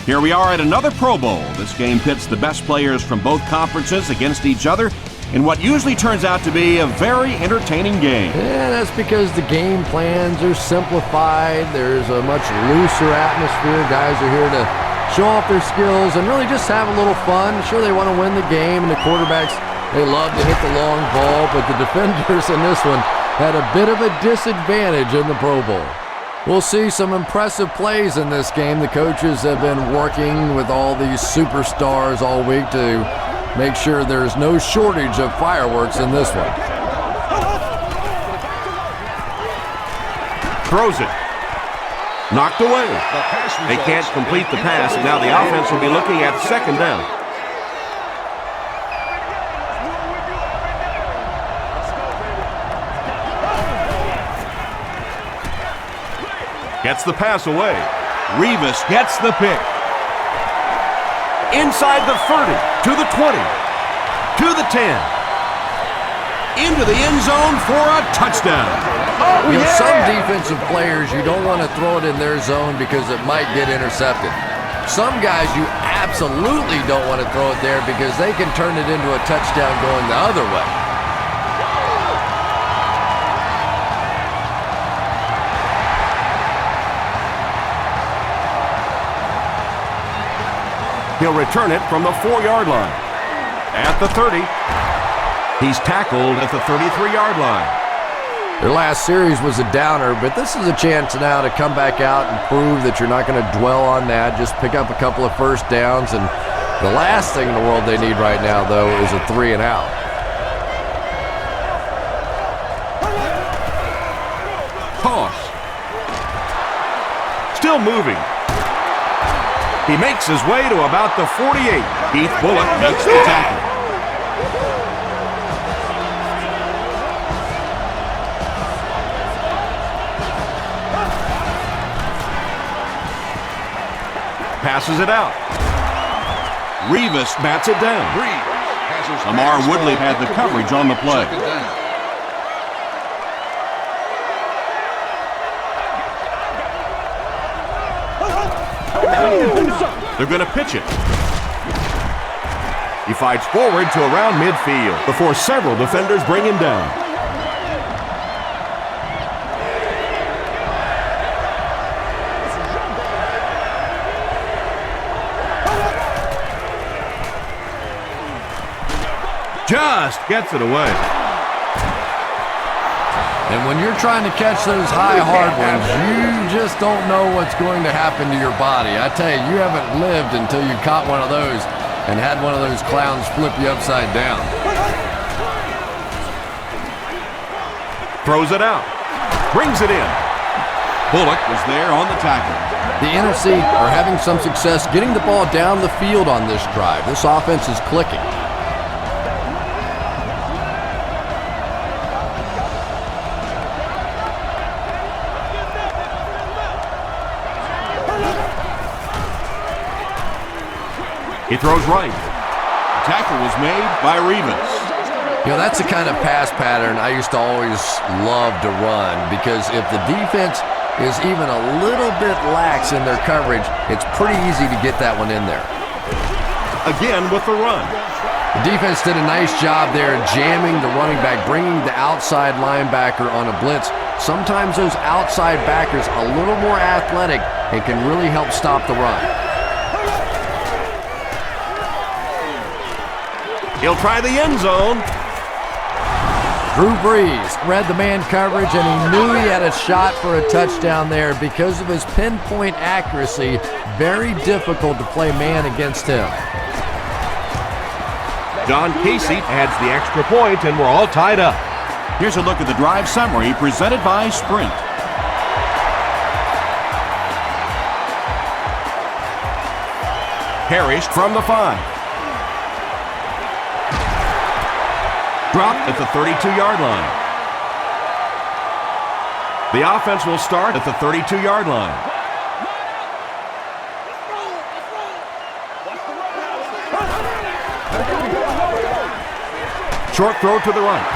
Here we are at another Pro Bowl. This game pits the best players from both conferences against each other in what usually turns out to be a very entertaining game. Yeah, that's because the game plans are simplified. There's a much looser atmosphere. Guys are here to show off their skills and really just have a little fun. Sure, they want to win the game, and the quarterbacks, they love to hit the long ball, but the defenders in this one had a bit of a disadvantage in the Pro Bowl. We'll see some impressive plays in this game. The coaches have been working with all these superstars all week to make sure there's no shortage of fireworks in this one. Throws it. Knocked away. They can't complete the pass. Now the offense will be looking at second down. Gets the pass away. Revis gets the pick. Inside the 30, to the 20, to the 10. Into the end zone for a touchdown. Oh, yeah. Some defensive players, you don't want to throw it in their zone because it might get intercepted. Some guys, you absolutely don't want to throw it there because they can turn it into a touchdown going the other way. He'll return it from the 4-yard line. At the 30, he's tackled at the 33-yard line. Their last series was a downer, but this is a chance now to come back out and prove that you're not going to dwell on that. Just pick up a couple of first downs, and the last thing in the world they need right now, though, is a 3-and-out. Toss. Still moving. He makes his way to about the 48. Keith Bullock makes the tackle. Passes it out. Revis bats it down. Lamar Woodley had the coverage on the play. They're going to pitch it. He fights forward to around midfield before several defenders bring him down. Just gets it away. And when you're trying to catch those high, hard ones, you just don't know what's going to happen to your body. I tell you, you haven't lived until you caught one of those and had one of those clowns flip you upside down. Throws it out. Brings it in. Bullock was there on the tackle. The NFC are having some success getting the ball down the field on this drive. This offense is clicking. He throws right. The tackle was made by Revis. You know, that's the kind of pass pattern I used to always love to run, because if the defense is even a little bit lax in their coverage, it's pretty easy to get that one in there. Again with the run. The defense did a nice job there jamming the running back, bringing the outside linebacker on a blitz. Sometimes those outside backers a little more athletic and can really help stop the run. He'll try the end zone. Drew Brees read the man coverage, and he knew he had a shot for a touchdown there because of his pinpoint accuracy. Very difficult to play man against him. John Casey adds the extra point, and we're all tied up. Here's a look at the drive summary presented by Sprint. Parrish from the 5. Dropped at the 32-yard line. The offense will start at the 32-yard line. Short throw to the right.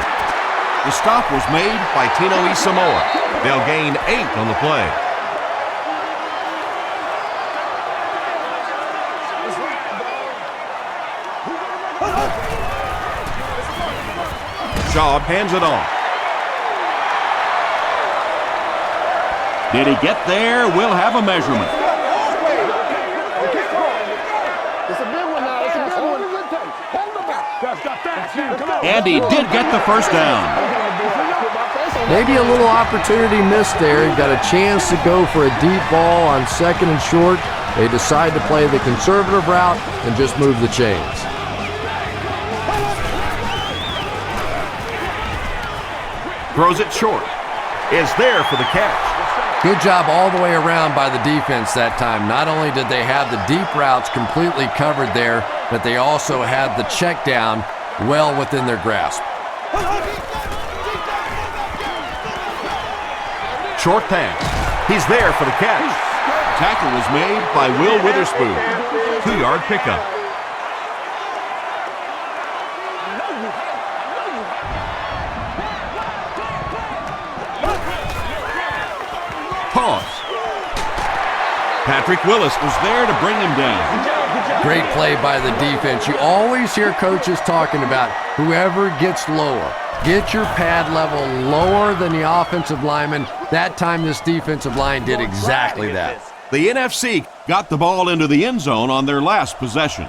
The stop was made by Tino Isamoa. They'll gain 8 on the play. Shaw hands it off. Did he get there? We'll have a measurement. And he did get the first down. Maybe a little opportunity missed there. He got a chance to go for a deep ball on 2nd and short. They decide to play the conservative route and just move the chains. Throws it short. Is there for the catch. Good job all the way around by the defense that time. Not only did they have the deep routes completely covered there, but they also had the check down well within their grasp. Short pass. He's there for the catch. Tackle was made by Will Witherspoon. 2-yard pickup. Pause. Patrick Willis was there to bring him down. Great play by the defense. You always hear coaches talking about whoever gets lower. Get your pad level lower than the offensive lineman. That time this defensive line did exactly that. The NFC got the ball into the end zone on their last possession.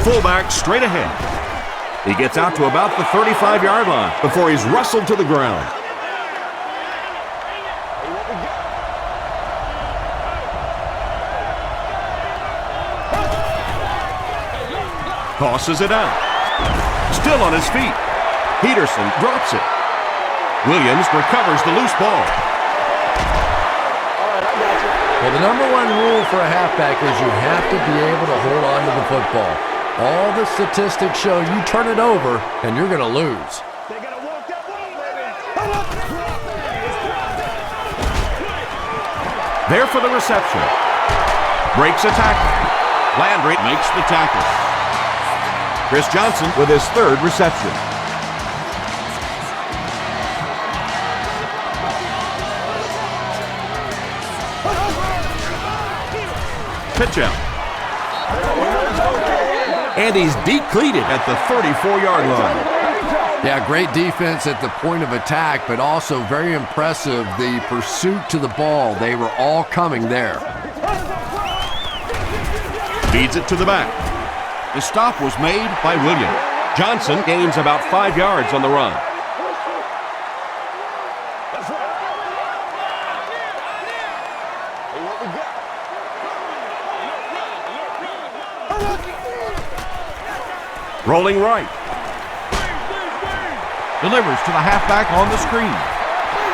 Fullback straight ahead. He gets out to about the 35-yard line before he's wrestled to the ground. Tosses it out. Still on his feet. Peterson drops it. Williams recovers the loose ball. Well, the number one rule for a halfback is you have to be able to hold on to the football. All the statistics show you turn it over and you're going to lose. There for the reception. Breaks a tackle. Landry makes the tackle. Chris Johnson with his 3rd reception. Pitch out. And he's decleated at the 34-yard line. Yeah, great defense at the point of attack, but also very impressive the pursuit to the ball. They were all coming there. Feeds it to the back. The stop was made by William. Johnson gains about 5 yards on the run. Rolling right. Delivers to the halfback on the screen.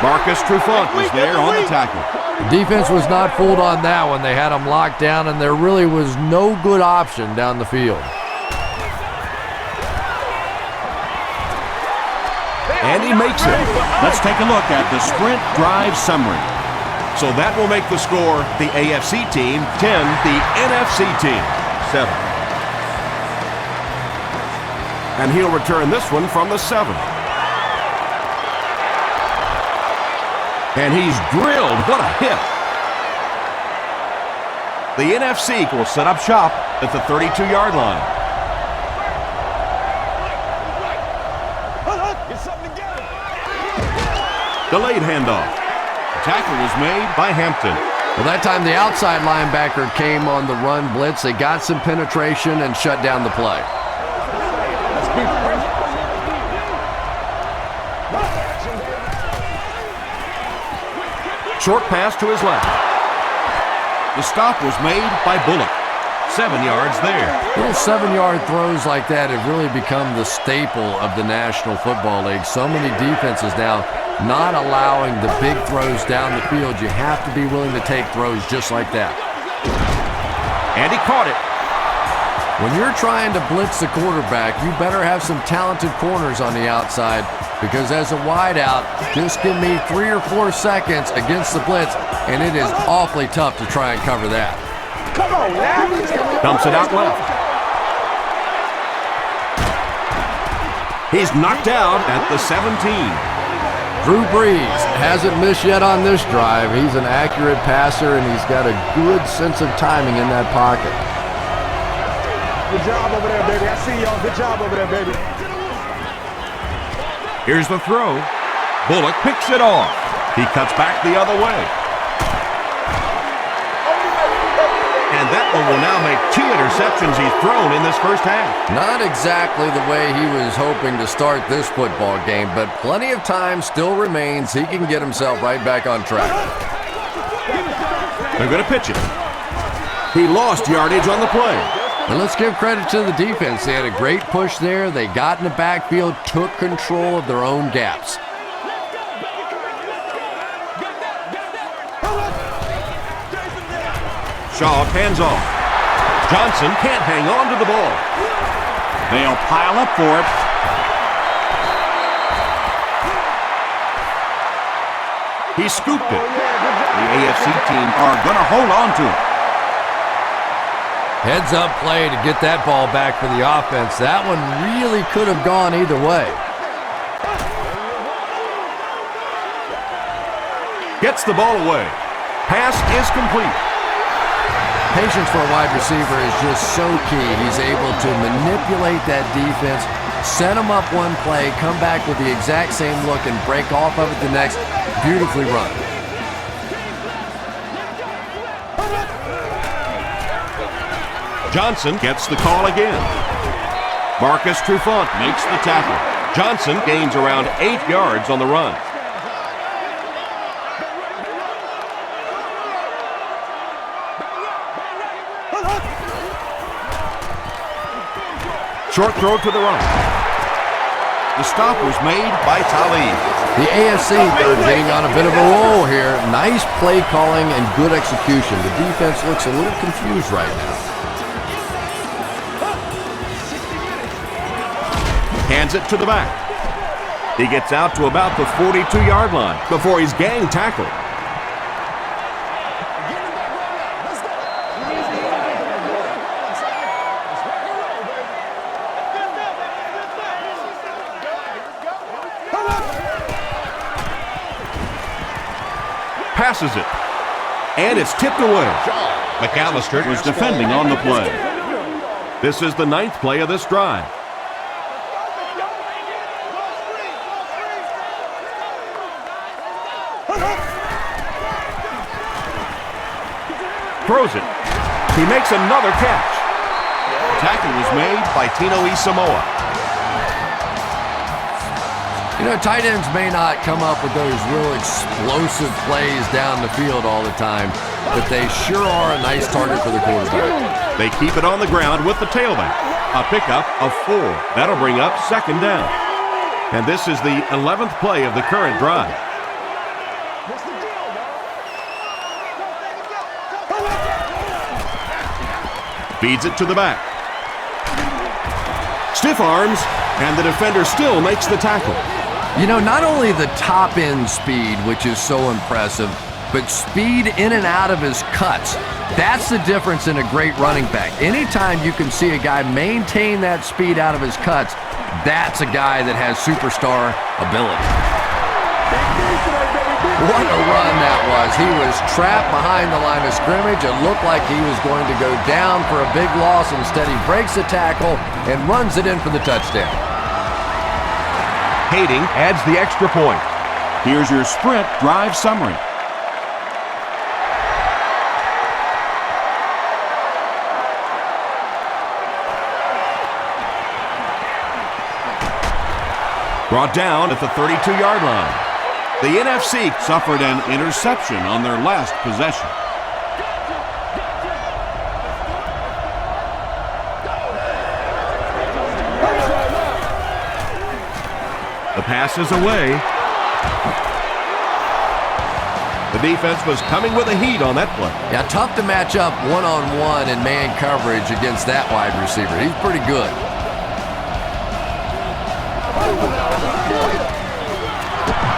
Marcus Trufant was there on the tackle. The defense was not fooled on that one. They had him locked down, and there really was no good option down the field. And he makes it. Let's take a look at the sprint drive summary. So that will make the score the AFC team 10, the NFC team 7. And he'll return this one from the 7. And he's drilled. What a hit. The NFC will set up shop at the 32-yard line. Delayed handoff. The tackle was made by Hampton. Well, that time the outside linebacker came on the run blitz. They got some penetration and shut down the play. Short pass to his left. The stop was made by Bullock. 7 yards there. Little 7-yard throws like that have really become the staple of the National Football League. So many defenses now not allowing the big throws down the field. You have to be willing to take throws just like that. And he caught it. When you're trying to blitz the quarterback, you better have some talented corners on the outside, because as a wideout, just give me 3 or 4 seconds against the blitz, and it is awfully tough to try and cover that. Come on, now. Dumps it out left. He's knocked out at the 17. Drew Brees hasn't missed yet on this drive. He's an accurate passer, and he's got a good sense of timing in that pocket. Good job over there, baby. I see y'all. Good job over there, baby. Here's the throw. Bullock picks it off. He cuts back the other way. And that one will now make 2 interceptions he's thrown in this first half. Not exactly the way he was hoping to start this football game, but plenty of time still remains. He can get himself right back on track. They're going to pitch it. He lost yardage on the play. And let's give credit to the defense. They had a great push there. They got in the backfield, took control of their own gaps. Shaw hands off. Johnson can't hang on to the ball. They'll pile up for it. He scooped it. The AFC team are going to hold on to it. Heads up play to get that ball back for the offense. That one really could have gone either way. Gets the ball away. Pass is complete. Patience for a wide receiver is just so key. He's able to manipulate that defense, set them up one play, come back with the exact same look, and break off of it the next. Beautifully run. Johnson gets the call again. Marcus Trufant makes the tackle. Johnson gains around 8 yards on the run. Short throw to the right. The stop was made by Talib. The AFC are getting on a bit of a roll here. Nice play calling and good execution. The defense looks a little confused right now. Hands it to the back. He gets out to about the 42-yard line before he's gang tackled. Passes it, and it's tipped away. McAllister was defending on the play. This is the 9th play of this drive. Throws it. He makes another catch. Tackle was made by Tino Isamoa. You know, tight ends may not come up with those real explosive plays down the field all the time, but they sure are a nice target for the quarterback. They keep it on the ground with the tailback. A pickup of 4. That'll bring up 2nd down. And this is the 11th play of the current drive. Feeds it to the back. Stiff arms, and the defender still makes the tackle. You know, not only the top end speed, which is so impressive, but speed in and out of his cuts. That's the difference in a great running back. Anytime you can see a guy maintain that speed out of his cuts, that's a guy that has superstar ability. What a run that was. He was trapped behind the line of scrimmage. It looked like he was going to go down for a big loss. Instead, he breaks the tackle and runs it in for the touchdown. Hading adds the extra point. Here's your sprint drive summary. Brought down at the 32-yard line. The NFC suffered an interception on their last possession. The pass is away. The defense was coming with a heat on that play. Yeah, tough to match up one-on-one in man coverage against that wide receiver. He's pretty good.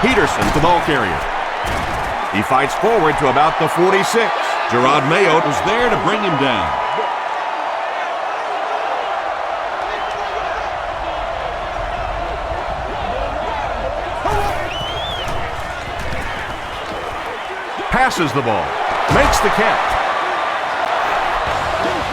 Peterson, the ball carrier. He fights forward to about the 46. Gerard Mayo was there to bring him down. passes the ball, makes the catch.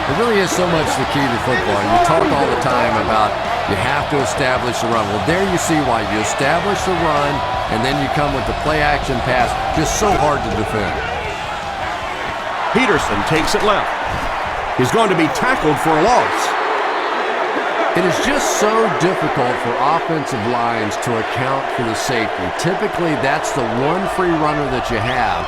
It really is so much the key to football. You talk all the time about you have to establish the run. Well, there you see why. You establish the run, and then you come with the play-action pass. Just so hard to defend. Peterson takes it left. He's going to be tackled for a loss. It is just so difficult for offensive lines to account for the safety. Typically, that's the one free runner that you have.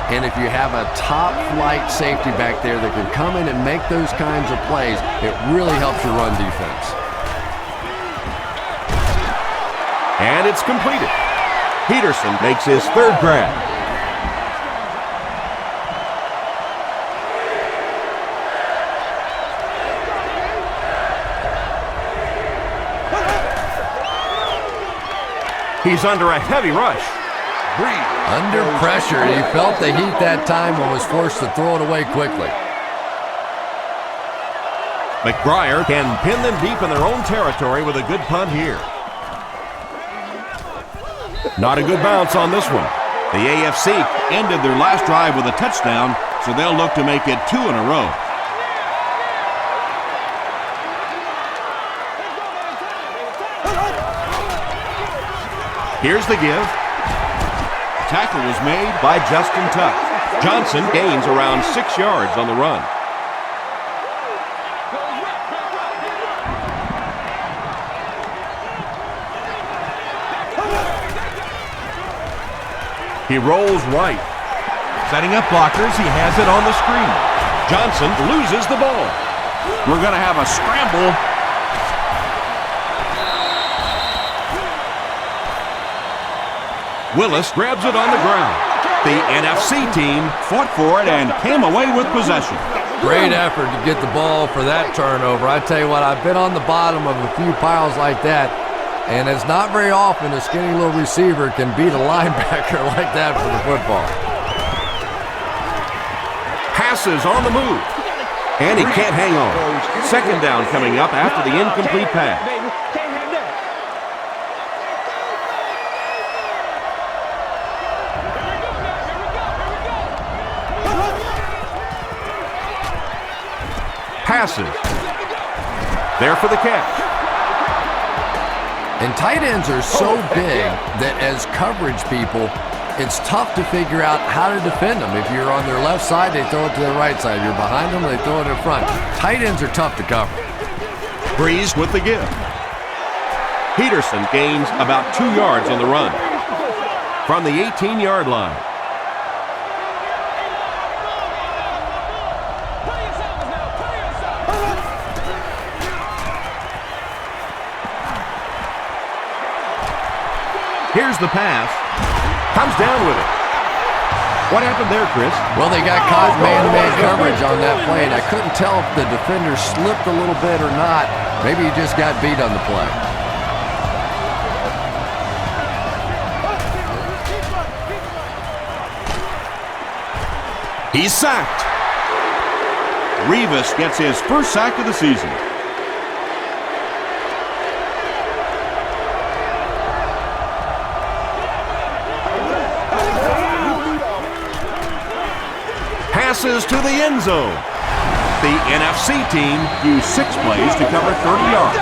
And if you have a top-flight safety back there that can come in and make those kinds of plays, it really helps your run defense. And it's completed. Peterson makes his third grab. He's under a heavy rush. Under pressure, he felt the heat that time and was forced to throw it away quickly. McBriar can pin them deep in their own territory with a good punt here. Not a good bounce on this one. The AFC ended their last drive with a touchdown, so they'll look to make it 2 in a row. Here's the give. Tackle was made by Justin Tuck. Johnson gains around 6 yards on the run. He rolls right. Setting up blockers, he has it on the screen. Johnson loses the ball. We're going to have a scramble. Willis grabs it on the ground. The NFC team fought for it and came away with possession. Great effort to get the ball for that turnover. I tell you what, I've been on the bottom of a few piles like that, and it's not very often a skinny little receiver can beat a linebacker like that for the football. Passes on the move, and he can't hang on. Second down coming up after the incomplete pass. Passes. There for the catch. And tight ends are so big that as coverage people, it's tough to figure out how to defend them. If you're on their left side, they throw it to their right side. You're behind them, they throw it in front. Tight ends are tough to cover. Breeze with the give. Peterson gains about 2 yards on the run. From the 18-yard line. Here's the pass. Comes down with it. What happened there, Chris? Well, they got caught man-to-man coverage on that play, and I couldn't tell if the defender slipped a little bit or not. Maybe he just got beat on the play. He's sacked. Revis gets his first sack of the season. Passes to the end zone. The NFC team used 6 plays to cover 30 yards.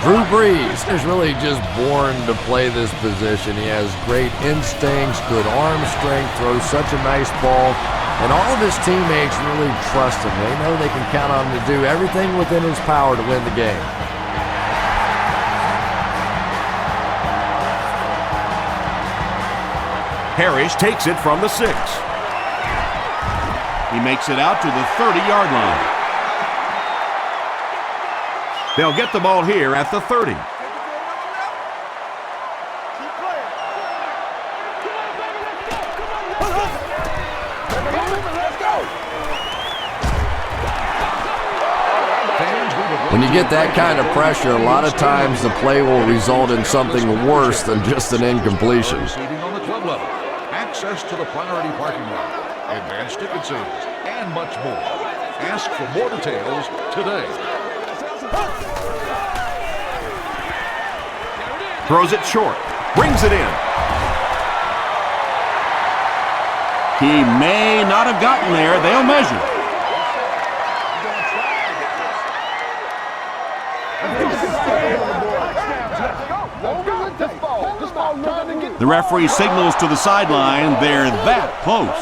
Drew Brees is really just born to play this position. He has great instincts, good arm strength, throws such a nice ball, and all of his teammates really trust him. They know they can count on him to do everything within his power to win the game. Parrish takes it from the 6. He makes it out to the 30-yard line. They'll get the ball here at the 30. When you get that kind of pressure, a lot of times the play will result in something worse than just an incompletion. On the club level, access to the priority parking lot, advanced ticket sales, and much more. Ask for more details today. Throws it short. Brings it in. He may not have gotten there. They'll measure. The referee signals to the sideline. They're that close.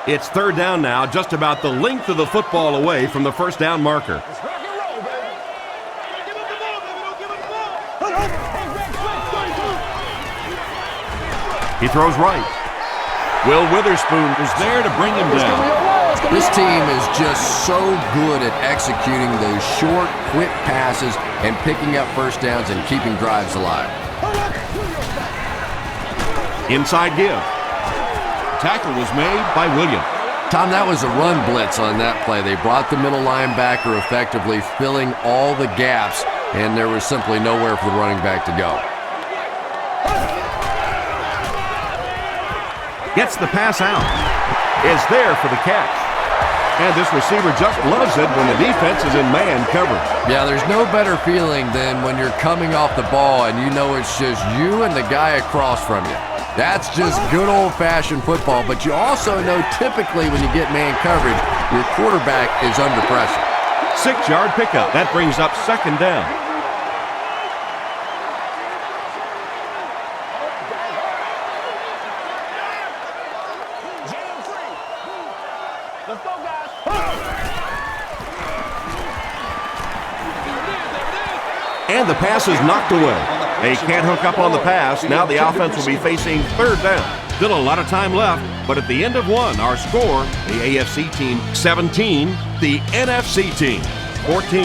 It's third down now, just about the length of the football away from the first down marker. He throws right. Will Witherspoon is there to bring him down. This team is just so good at executing those short, quick passes and picking up first downs and keeping drives alive. Inside give. Tackle was made by Williams. Tom, that was a run blitz on that play. They brought the middle linebacker effectively filling all the gaps, and there was simply nowhere for the running back to go. Gets the pass out. Is there for the catch. And this receiver just loves it when the defense is in man coverage. Yeah, there's no better feeling than when you're coming off the ball and you know it's just you and the guy across from you. That's just good old-fashioned football, but you also know typically when you get man coverage, your quarterback is under pressure. 6-yard pickup. That brings up second down. And the pass is knocked away. They can't hook up on the pass. Now the offense will be facing third down. Still a lot of time left, but at the end of one, our score, the AFC team 17, the NFC team 14.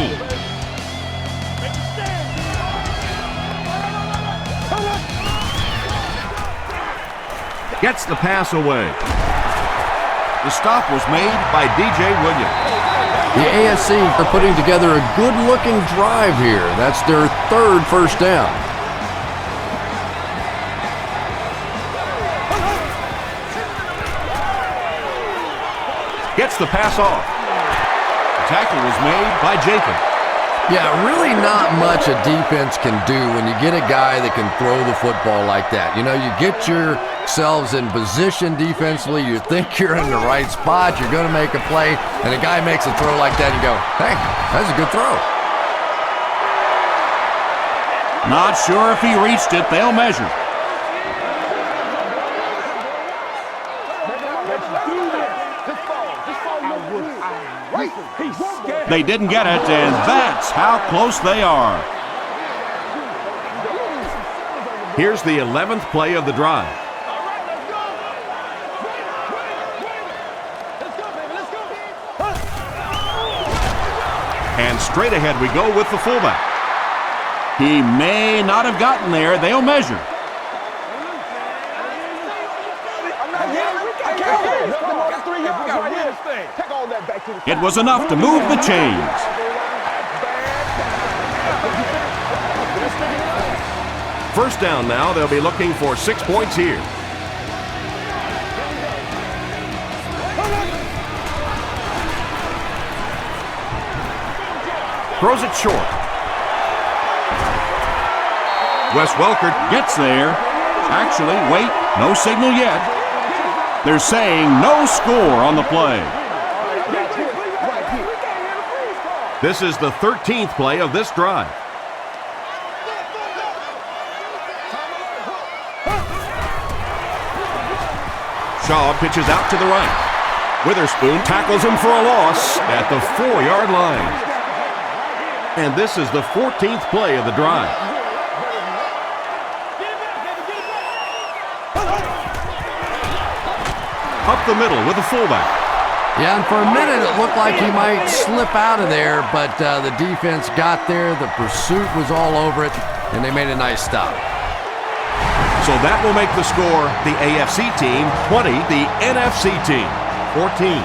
Gets the pass away. The stop was made by DJ Williams. The AFC are putting together a good-looking drive here. That's their third first down. Gets the pass off. The tackle was made by Jacob. Yeah, really not much a defense can do when you get a guy that can throw the football like that. You know, you get yourselves in position defensively, you think you're in the right spot, you're going to make a play, and a guy makes a throw like that, and you go, hey, that's a good throw. Not sure if he reached it. They'll measure. They didn't get it, and that's how close they are. Here's the 11th play of the drive. And straight ahead we go with the fullback. He may not have gotten there. They'll measure. It was enough to move the chains. First down now. They'll be looking for 6 points here. Throws it short. Wes Welker gets there. Actually, wait, no signal yet. They're saying no score on the play. This is the 13th play of this drive. Shaw pitches out to the right. Witherspoon tackles him for a loss at the 4-yard line. And this is the 14th play of the drive. Up the middle with the fullback. Yeah, and for a minute it looked like he might slip out of there, but the defense got there, the pursuit was all over it, and they made a nice stop. So that will make the score the AFC team 20, the NFC team 14.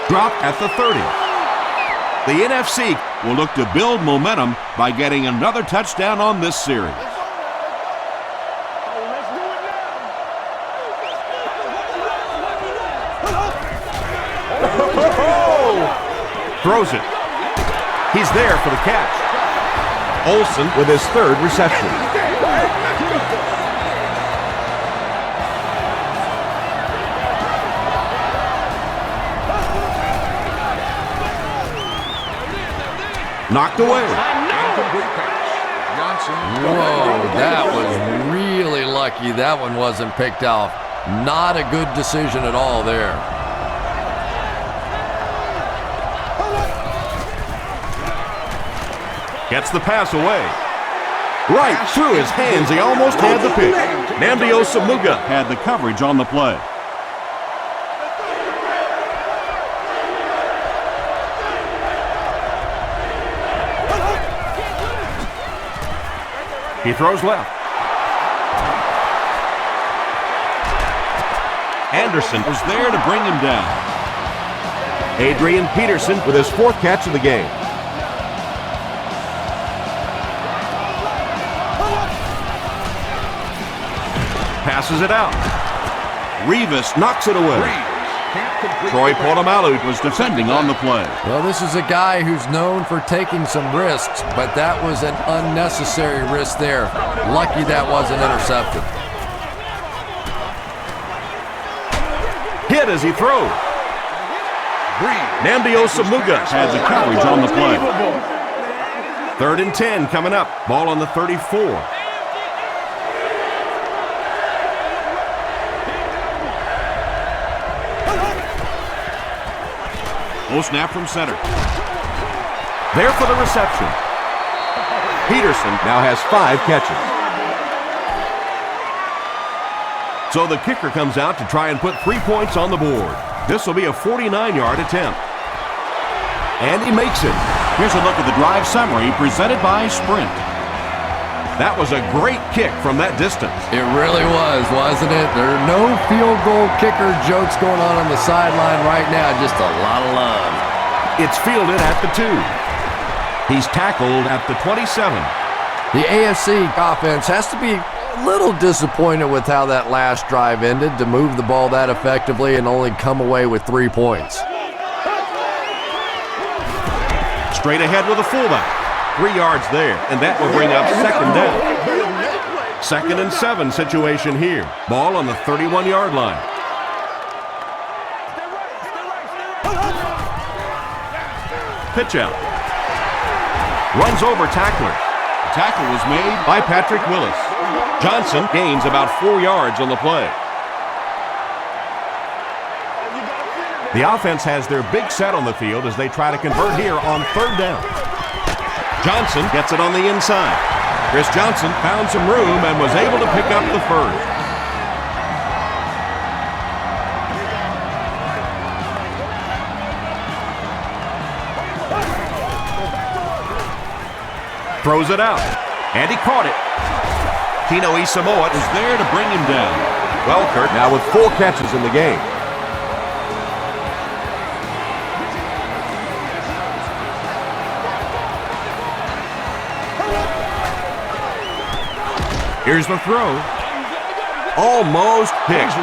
Dropped at the 30. The NFC will look to build momentum by getting another touchdown on this series. Throws it. He's there for the catch. Olsen with his third reception. Knocked away. Whoa, that was really lucky that one wasn't picked off. Not a good decision at all there. Gets the pass away. Right through his hands. He almost had the pick. Nnamdi Osamuga had the coverage on the play. He throws left. Anderson was there to bring him down. Adrian Peterson with his fourth catch of the game. Passes it out. Revis knocks it away. Troy Polamalu was defending on the play. Well, this is a guy who's known for taking some risks, but that was an unnecessary risk there. Lucky that wasn't intercepted. Hit as he throws. Nnamdi Osamuga had the coverage on the play. 3rd and 10 coming up. Ball on the 34. Low snap from center. There for the reception. Peterson now has 5 catches. So the kicker comes out to try and put 3 points on the board. This will be a 49-yard attempt. And he makes it. Here's a look at the drive summary presented by Sprint. That was a great kick from that distance. It really was, wasn't it? There are no field goal kicker jokes going on the sideline right now. Just a lot of love. It's fielded at the 2. He's tackled at the 27. The AFC offense has to be a little disappointed with how that last drive ended to move the ball that effectively and only come away with 3 points. Straight ahead with a fullback. 3 yards there, and that will bring up 2nd down. 2nd and 7 situation here. Ball on the 31-yard line. Pitch out. Runs over tackler. The tackle was made by Patrick Willis. Johnson gains about 4 yards on the play. The offense has their big set on the field as they try to convert here on 3rd down. Johnson gets it on the inside. Chris Johnson found some room and was able to pick up the first. Throws it out, and he caught it. Tino Isamoa was there to bring him down. Welker now with 4 catches in the game. Here's the throw. Almost picked.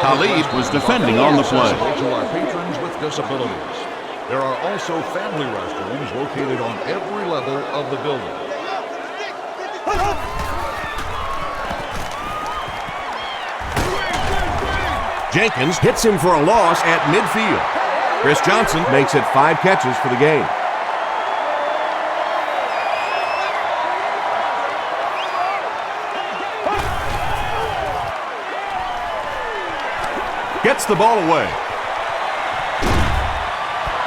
Khalid was defending on the play. To our patrons with disabilities. There are also family restrooms located on every level of the building. Jenkins hits him for a loss at midfield. Chris Johnson makes it 5 catches for the game. Gets the ball away.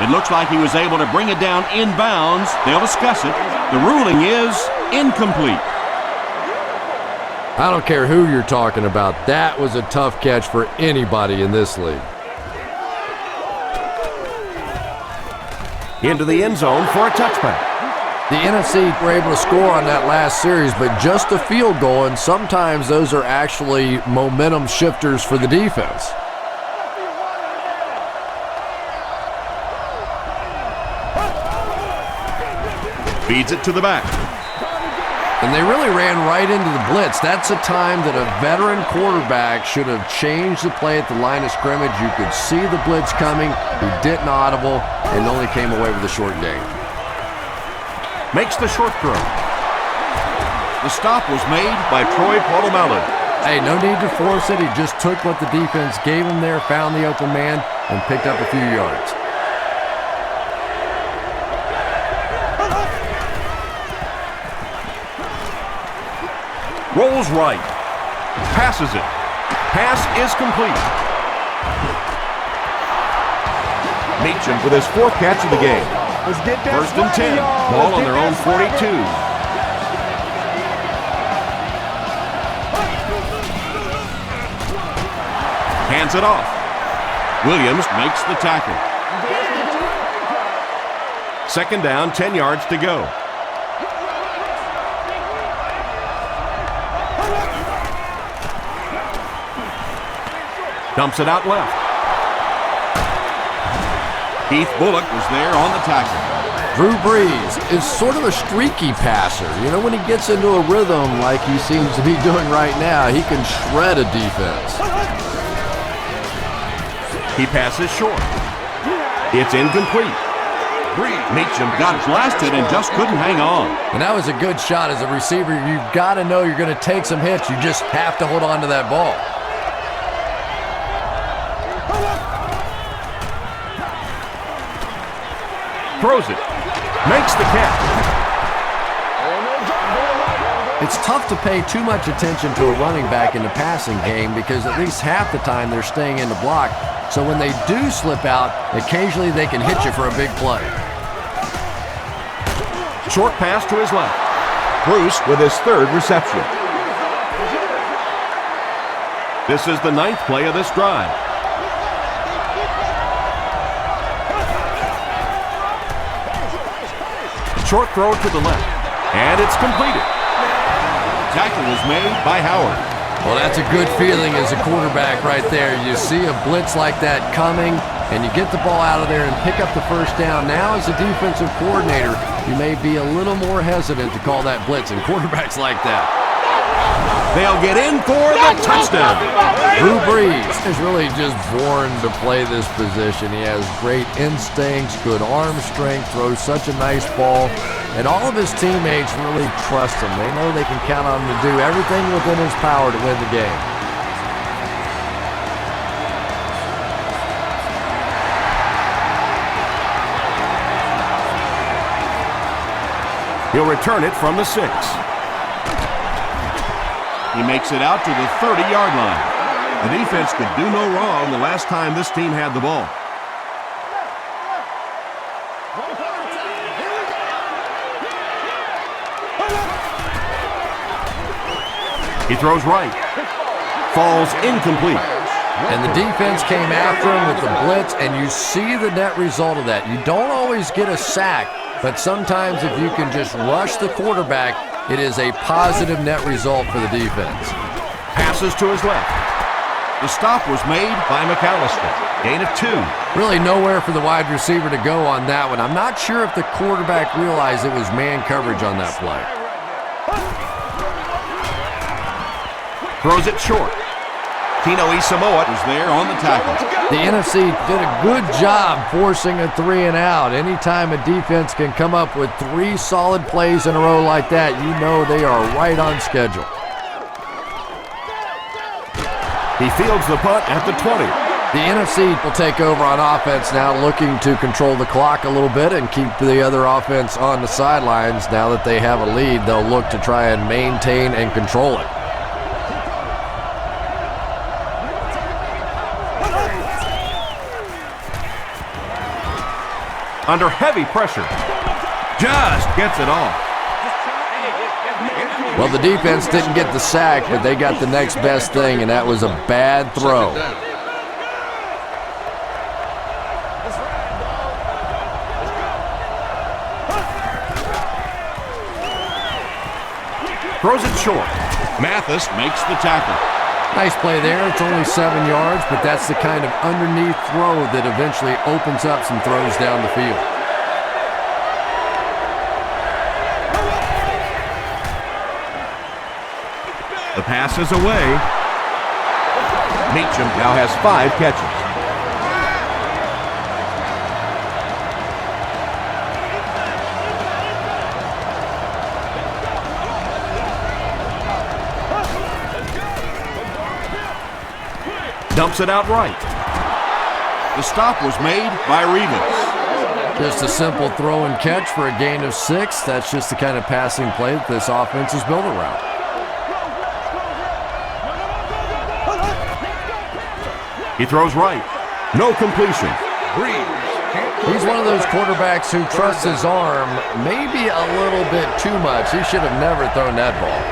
It looks like he was able to bring it down inbounds. They'll discuss it. The ruling is incomplete. I don't care who you're talking about. That was a tough catch for anybody in this league. Into the end zone for a touchback. The NFC were able to score on that last series, but just a field goal, and sometimes those are actually momentum shifters for the defense. Feeds it to the back. And they really ran right into the blitz. That's a time that a veteran quarterback should have changed the play at the line of scrimmage. You could see the blitz coming. He didn't audible and only came away with a short gain. Makes the short throw. The stop was made by Troy Polamalu. Hey, no need to force it. He just took what the defense gave him there, found the open man, and picked up a few yards. Rolls right. Passes it. Pass is complete. Meacham with his 4th catch of the game. Let's get that 1st and 10. y'all. Ball Let's on get their that own 42. Hands it off. Williams makes the tackle. 2nd down, 10 yards to go. Dumps it out left. Keith Bullock was there on the tackle. Drew Brees is sort of a streaky passer. You know, when he gets into a rhythm like he seems to be doing right now, he can shred a defense. He passes short. It's incomplete. Meacham got blasted and just couldn't hang on. And that was a good shot as a receiver. You've got to know you're going to take some hits. You just have to hold on to that ball. Throws it. Makes the catch. It's tough to pay too much attention to a running back in the passing game because at least half the time they're staying in the block. So when they do slip out, occasionally they can hit you for a big play. Short pass to his left. Bruce with his 3rd reception. This is the 9th play of this drive. Short throw to the left, and it's completed. Tackle was made by Howard. Well, that's a good feeling as a quarterback right there. You see a blitz like that coming, and you get the ball out of there and pick up the 1st down. Now, as a defensive coordinator, you may be a little more hesitant to call that blitz, and quarterbacks like that. They'll get in for the touchdown. Drew Brees is really just born to play this position. He has great instincts, good arm strength, throws such a nice ball, and all of his teammates really trust him. They know they can count on him to do everything within his power to win the game. He'll return it from the 6. He makes it out to the 30-yard line. The defense could do no wrong the last time this team had the ball. He throws right. Falls incomplete. And the defense came after him with the blitz, and you see the net result of that. You don't always get a sack, but sometimes if you can just rush the quarterback, it is a positive net result for the defense. Passes to his left. The stop was made by McAllister. Gain of 2. Really nowhere for the wide receiver to go on that one. I'm not sure if the quarterback realized it was man coverage on that play. Throws it short. Tino Isamoa is there on the tackle. The NFC did a good job forcing a 3-and-out. Anytime a defense can come up with 3 solid plays in a row like that, you know they are right on schedule. He fields the punt at the 20. The NFC will take over on offense now, looking to control the clock a little bit and keep the other offense on the sidelines. Now that they have a lead, they'll look to try and maintain and control it. Under heavy pressure. Just gets it off. Well, the defense didn't get the sack, but they got the next best thing, and that was a bad throw. Throws it short. Mathis makes the tackle. Nice play there. It's only 7 yards, but that's the kind of underneath throw that eventually opens up some throws down the field. The pass is away. Meacham now has 5 catches. Dumps it out right. The stop was made by Rivas. Just a simple throw and catch for a gain of 6. That's just the kind of passing play that this offense is built around. He throws right. No completion. He's one of those quarterbacks who trusts his arm maybe a little bit too much. He should have never thrown that ball.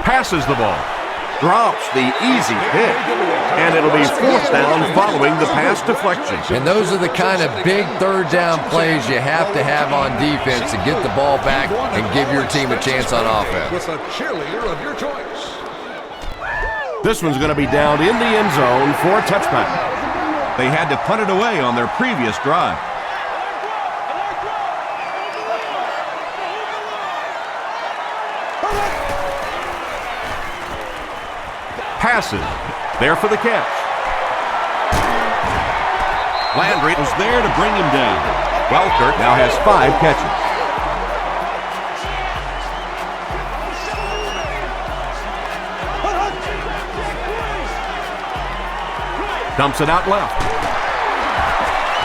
Passes the ball. Drops the easy pick. And it'll be 4th down following the pass deflection. And those are the kind of big 3rd down plays you have to have on defense to get the ball back and give your team a chance on offense. With a cheerleader of your choice. This one's going to be down in the end zone for a touchback. They had to punt it away on their previous drive. Passes. There for the catch. Landry was there to bring him down. Welker now has 5 catches. Dumps it out left.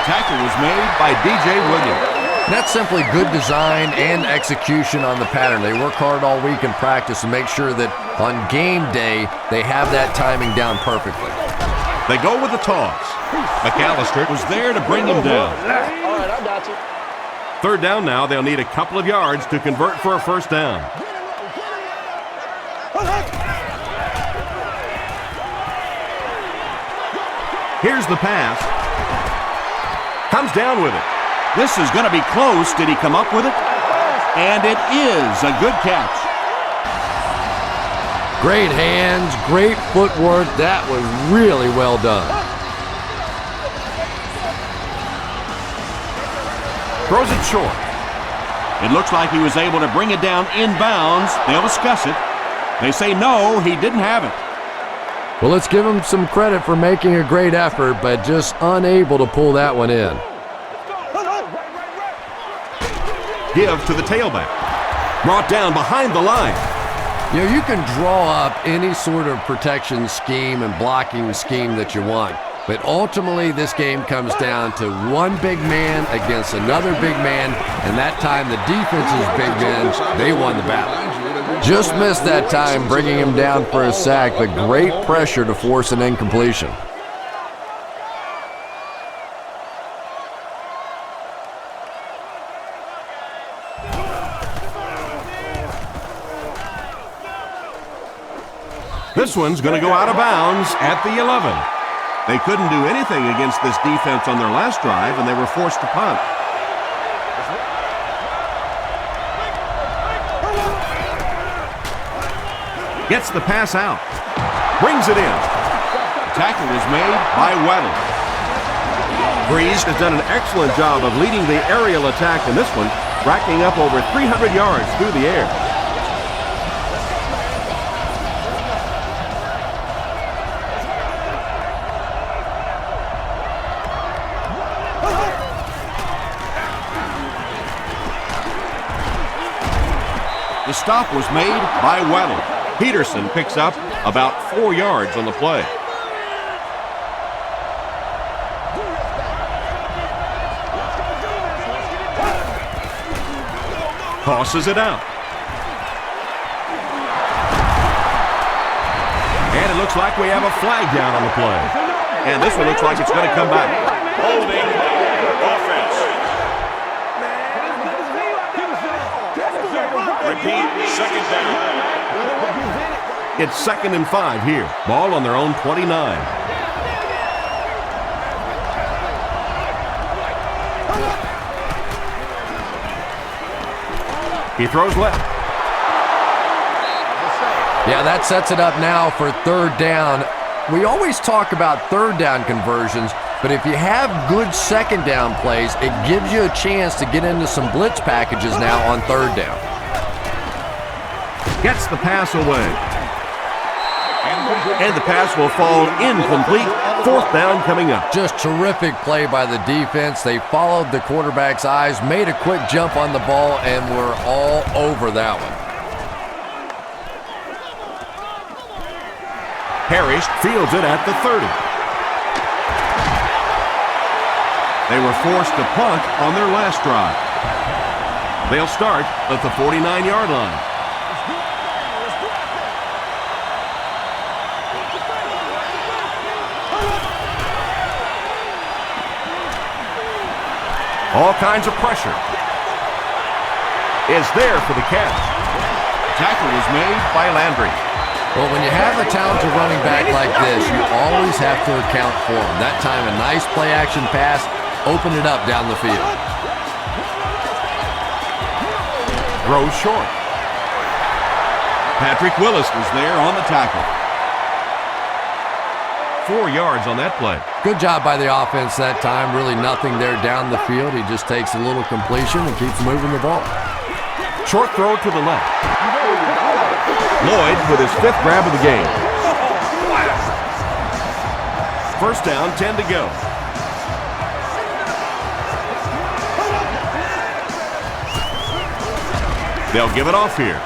Tackle was made by D.J. Williams. That's simply good design and execution on the pattern. They work hard all week in practice to make sure that on game day they have that timing down perfectly. They go with the toss. McAllister Was there to bring him down. All right, I got you. 3rd down now. They'll need a couple of yards to convert for a 1st down. Here's the pass. Comes down with it. This is going to be close. Did he come up with it? And it is a good catch. Great hands, great footwork. That was really well done. Throws it short. It looks like he was able to bring it down inbounds. They'll discuss it. They say no, he didn't have it. Well, let's give him some credit for making a great effort, but just unable to pull that one in. Give to the tailback. Brought down behind the line. You know, you can draw up any sort of protection scheme and blocking scheme that you want, but ultimately this game comes down to one big man against another big man, and that time the defense's big men, they won the battle. Just missed that time bringing him down for a sack, but great pressure to force an incompletion. This one's going to go out of bounds at the 11. They couldn't do anything against this defense on their last drive, and they were forced to punt. Gets the pass out. Brings it in. The tackle was made by Weddle. Breeze has done an excellent job of leading the aerial attack in this one, racking up over 300 yards through the air. The stop was made by Weddle. Peterson picks up about 4 yards on the play. Tosses it out. And it looks like we have a flag down on the play. And this one looks like it's going to come back. Holding offense. Repeat, 2nd down. It's 2nd and 5 here. Ball on their own 29. He throws left. Yeah, that sets it up now for 3rd down. We always talk about 3rd down conversions, But if you have good second down plays, it gives you a chance to get into some blitz packages now on third down. Gets the pass away. And the pass will fall incomplete. Fourth down coming up. Just terrific play by the defense. They followed the quarterback's eyes, made a quick jump on the ball, and were all over that one. Parrish fields it at the 30. They were forced to punt on their last drive. They'll start at the 49-yard line. All kinds of pressure is there for the catch. Tackle was made by Landry. Well, when you have a talented running back like this, you always have to account for him. That time, a nice play-action pass opened it up down the field. Throws short. Patrick Willis was there on the tackle. 4 yards on that play. Good job by the offense that time. Really nothing there down the field. He just takes a little completion and keeps moving the ball. Short throw to the left. Lloyd with his 5th grab of the game. First down, 10 to go. They'll give it off here.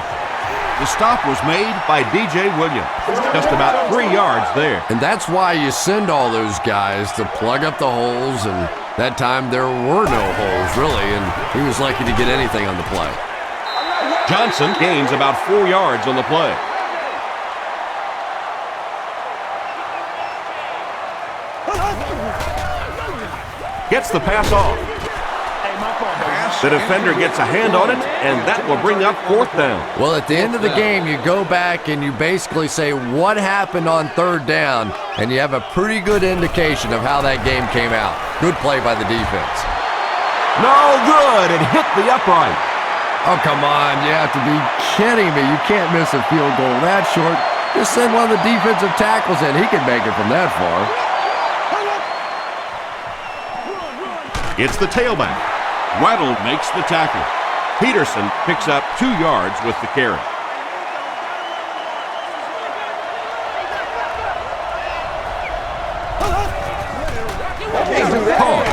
The stop was made by D.J. Williams. Just about 3 yards there. And that's why you send all those guys to plug up the holes, and that time there were no holes, really, and he was lucky to get anything on the play. Johnson gains about 4 yards on the play. Gets the pass off. The defender gets a hand on it, and that will bring up 4th down. Well, at the end of the game, you go back and you basically say what happened on 3rd down, and you have a pretty good indication of how that game came out. Good play by the defense. No good. It hit the upright. Oh, come on. You have to be kidding me. You can't miss a field goal that short. Just send one of the defensive tackles in. He can make it from that far. It's the tailback. Weddle makes the tackle. Peterson picks up 2 yards with the carry. Pause.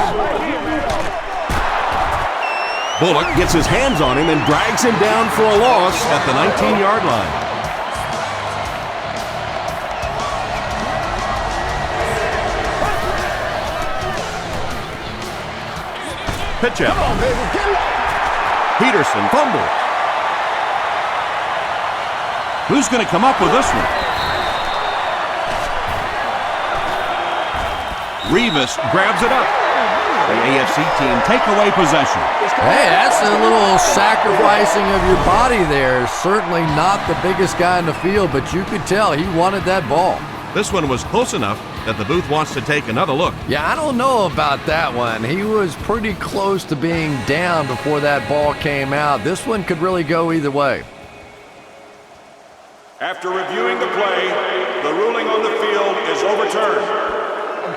Bullock gets his hands on him and drags him down for a loss at the 19-yard line. Pitch out. Peterson fumbles. Who's going to come up with this one? Revis grabs it up. The AFC team take away possession. Hey, that's a little sacrificing of your body there. Certainly not the biggest guy in the field, but you could tell he wanted that ball. This one was close enough that the booth wants to take another look. Yeah, I don't know about that one. He was pretty close to being down before that ball came out. This one could really go either way. After reviewing the play, the ruling on the field is overturned.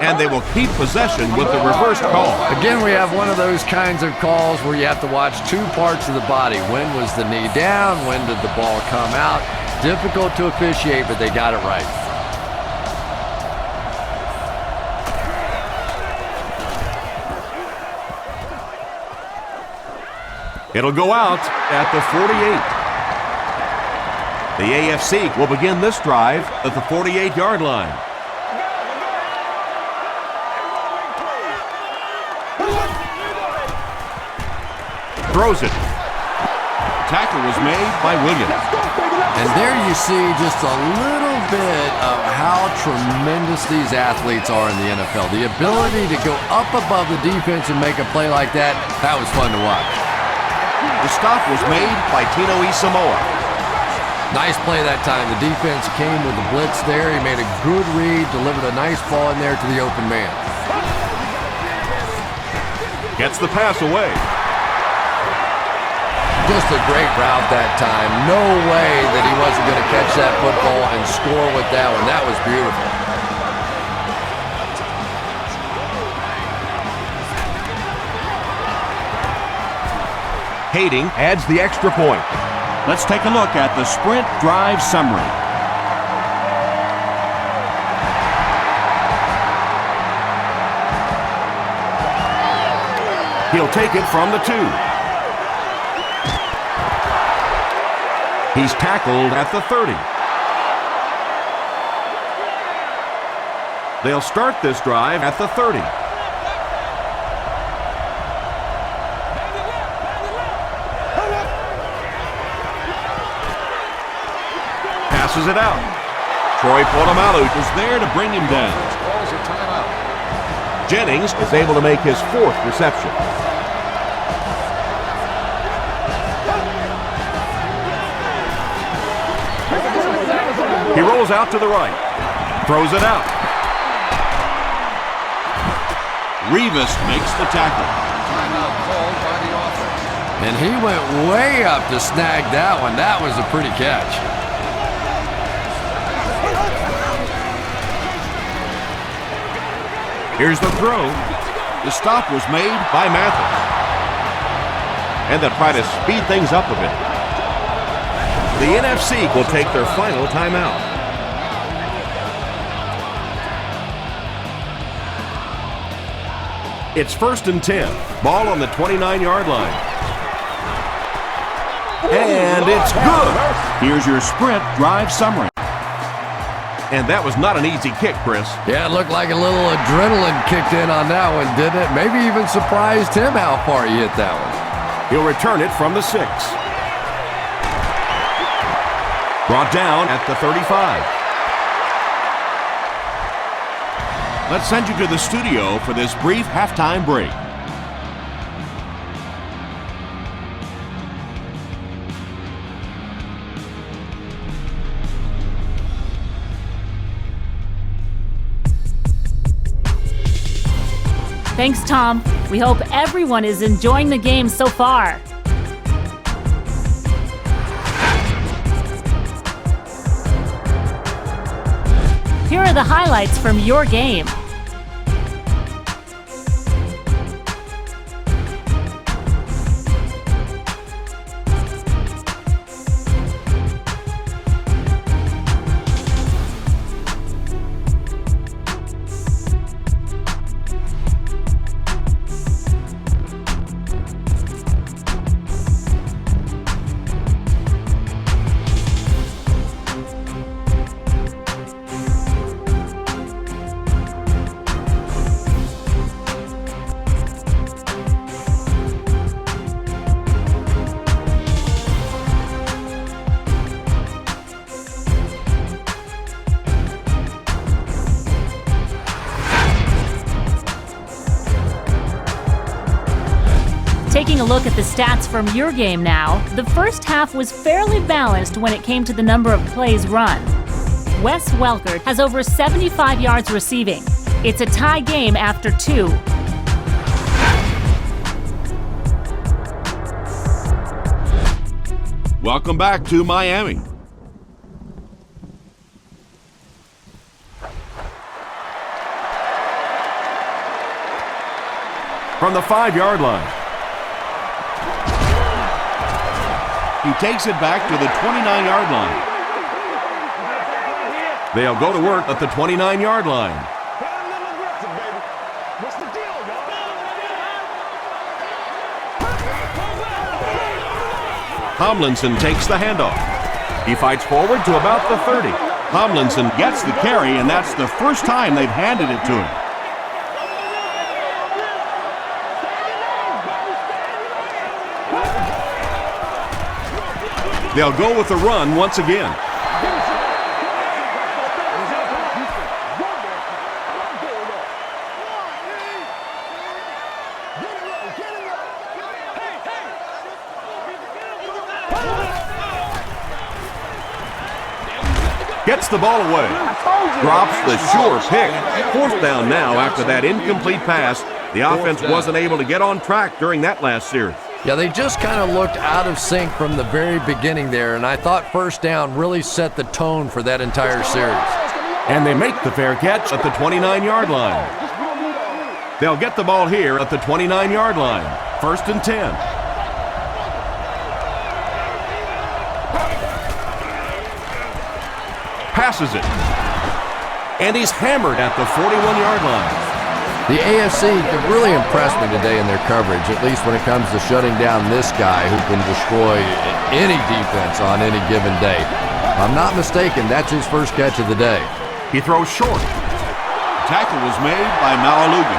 And they will keep possession with the reverse call. Again, we have one of those kinds of calls where you have to watch 2 parts of the body. When was the knee down? When did the ball come out? Difficult to officiate, but they got it right. It'll go out at the 48. The AFC will begin this drive at the 48-yard line. Throws it. Tackle was made by Williams. And there you see just a little bit of how tremendous these athletes are in the NFL. The ability to go up above the defense and make a play like that, that was fun to watch. The stop was made by Tino Samoa. Nice play that time. The defense came with the blitz there. He made a good read, delivered a nice ball in there to the open man. Gets the pass away. Just a great route that time. No way that he wasn't going to catch that football and score with that one. That was beautiful. Hayden adds the extra point. Let's take a look at the sprint drive summary. He'll take it from the 2. He's tackled at the 30. They'll start this drive at the 30. Passes it out. Troy Polamalu is there to bring him down. Calls a timeout. Jennings is able to make his 4th reception. He rolls out to the right. Throws it out. Revis makes the tackle. Timeout called by the offense. And he went way up to snag that one. That was a pretty catch. Here's the throw. The stop was made By Mathis. And they'll try to speed things up a bit. The NFC will take their final timeout. It's 1st and 10. Ball on the 29-yard line. And it's good. Here's your sprint drive summary. And that was not an easy kick, Chris. Yeah, it looked like a little adrenaline kicked in on that one, didn't it? Maybe even surprised him how far he hit that one. He'll return it from the 6. Brought down at the 35. Let's send you to the studio for this brief halftime break. Thanks, Tom. We hope everyone is enjoying the game so far. Here are the highlights from your game. Taking a look at the stats from your game now, the first half was fairly balanced when it came to the number of plays run. Wes Welker has over 75 yards receiving. It's a tie game after 2. Welcome back to Miami. From the 5-yard line. He takes it back to the 29-yard line. They'll go to work at the 29-yard line. Tomlinson takes the handoff. He fights forward to about the 30. Tomlinson gets the carry, and that's the first time they've handed it to him. They'll go with the run once again. Gets the ball away. Drops the sure pick. 4th down now after that incomplete pass. The offense wasn't able to get on track during that last series. Yeah, they just kind of looked out of sync from the very beginning there, and I thought 1st down really set the tone for that entire series. And they make the fair catch at the 29-yard line. They'll get the ball here at the 29-yard line. 1st and 10. passes it. And he's hammered at the 41-yard line. The AFC could really impress me today in their coverage, at least when it comes to shutting down this guy who can destroy any defense on any given day. If I'm not mistaken, that's his first catch of the day. He throws short. Tackle was made by Malaluga.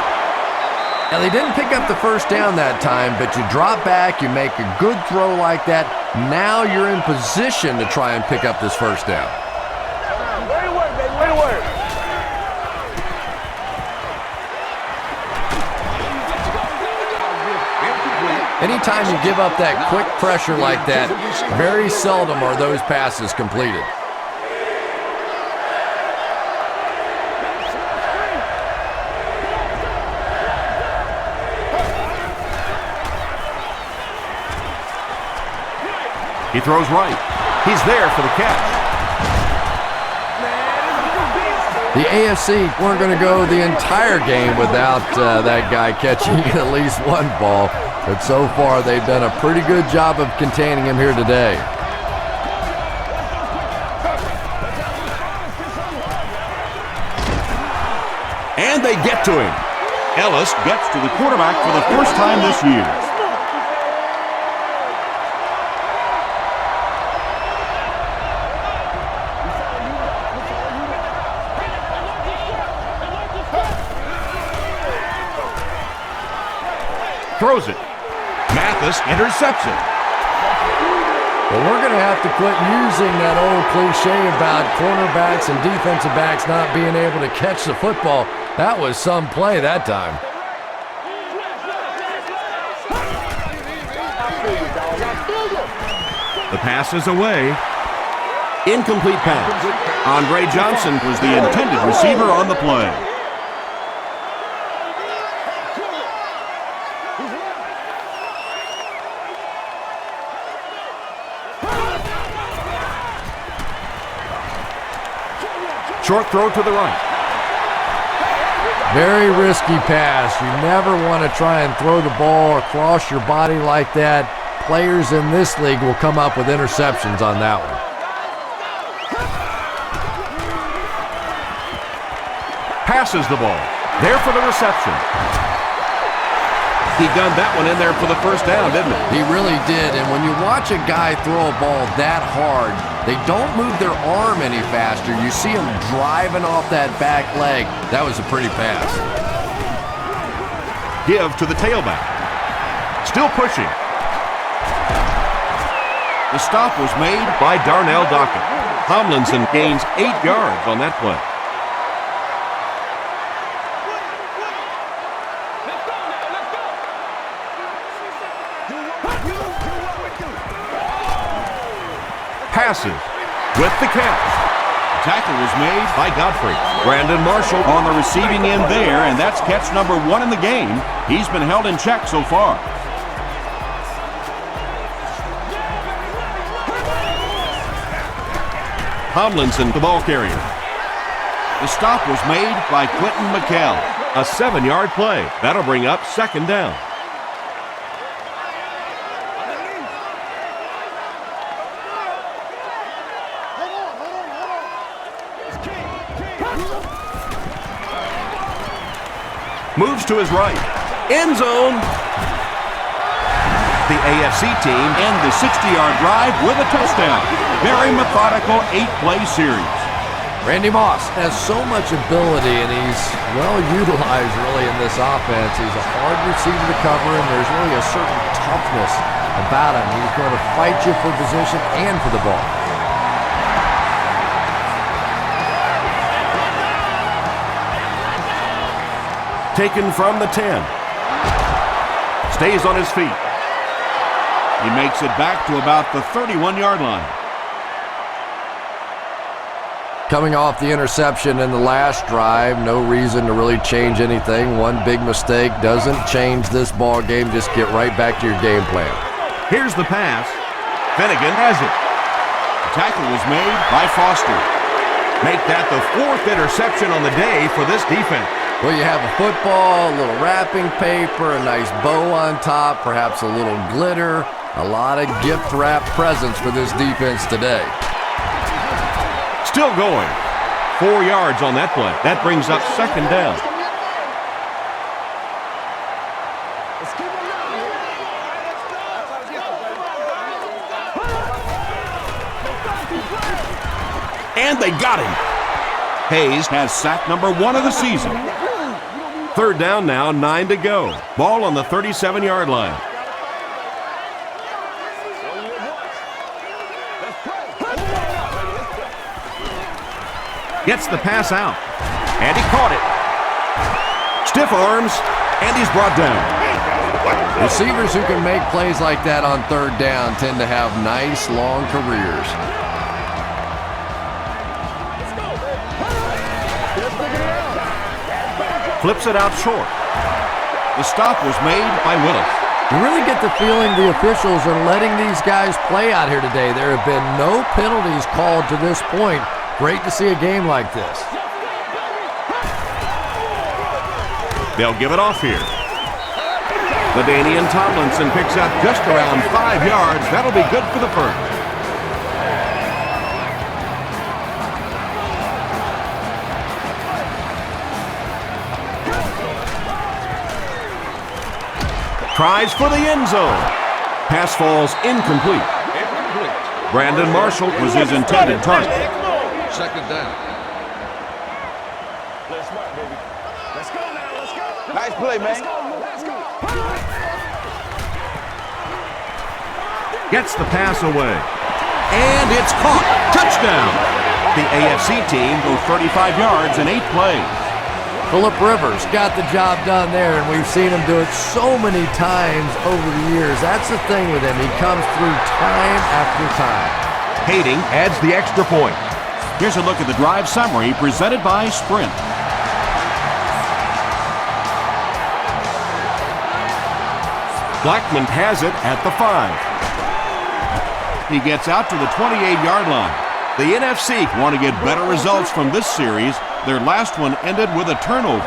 Now, they didn't pick up the first down that time, but you drop back, you make a good throw like that. Now you're in position to try and pick up this first down. Way to work, baby. Way to work. Anytime you give up that quick pressure like that, very seldom are those passes completed. He throws right. He's there for the catch. The AFC weren't going to go the entire game without that guy catching at least one ball. But so far, they've done a pretty good job of containing him here today. And they get to him. Ellis gets to the quarterback for the first time this year. Throws it. Mathis intercepts it. Well, we're going to have to quit using that old cliche about cornerbacks and defensive backs not being able to catch the football. That was some play that time. The pass is away. Incomplete pass. Andre Johnson Was the intended receiver on the play. Short throw to the right. Very risky pass. You never want to try and throw the ball across your body like that. Players in this league will come up with interceptions on that one. Passes the ball. There for the reception. He gunned that one in there for the first down, didn't he? He really did, and when you watch a guy throw a ball that hard, they don't move their arm any faster. You see him driving off that back leg. That was a pretty pass. Give to the tailback. Still pushing. The stop was made By Darnell Dockett. Tomlinson gains 8 yards on that play. Passes with the catch. tackle was made By Godfrey. Brandon Marshall. on the receiving end there, and that's catch number 1 in the game. He's been held in check so far. Tomlinson, the ball carrier. The stop was made by Quentin McKell. A 7-yard play. That'll bring up second down. Moves to his right. End zone. The AFC team And the 60-yard drive with a touchdown. Very methodical 8-play series. Randy Moss has so much ability, and he's well utilized really in this offense. He's a hard receiver to cover, and there's really a certain toughness about him. He's going to fight you for position and for the ball. taken from the 10. Stays on his feet. He makes it back to about the 31-yard line. Coming off the interception in the last drive, no reason to really change anything. One big mistake doesn't change this ball game. Just get right back to your game plan. Here's the pass. Finnegan has it. The tackle was made by Foster. Make that the 4th interception on the day for this defense. Well, you have a football, a little wrapping paper, a nice bow on top, perhaps a little glitter, a lot of gift-wrap presents for this defense today. Still going. 4 yards on that play. That brings up second down. And they got him. Hayes has sack number 1 of the season. Third down now, 9 to go. Ball on the 37-yard line. Gets the pass out. And he caught it. Stiff arms, and he's brought down. Receivers who can make plays like that on third down tend to have nice, long careers. Flips it out short. The stop was made by Willis. You really get the feeling the officials are letting these guys play out here today. There have been no penalties called to this point. Great to see a game like this. They'll give it off here. LaDainian Tomlinson picks up just around 5 yards. That'll be good for the first. Tries for the end zone. Pass falls incomplete. Brandon Marshall was his intended target. Second down. Nice play, man. Gets the pass away. And it's caught. Touchdown. The AFC team goes 35 yards in 8 plays. Phillip Rivers got the job done there, and we've seen him do it so many times over the years. That's the thing with him. He comes through time after time. Hayden adds the extra point. Here's a look at the drive summary presented by Sprint. Blackman has it at the 5. He gets out to the 28-yard line. The NFC want to get better results from this series. Their last one ended with a turnover.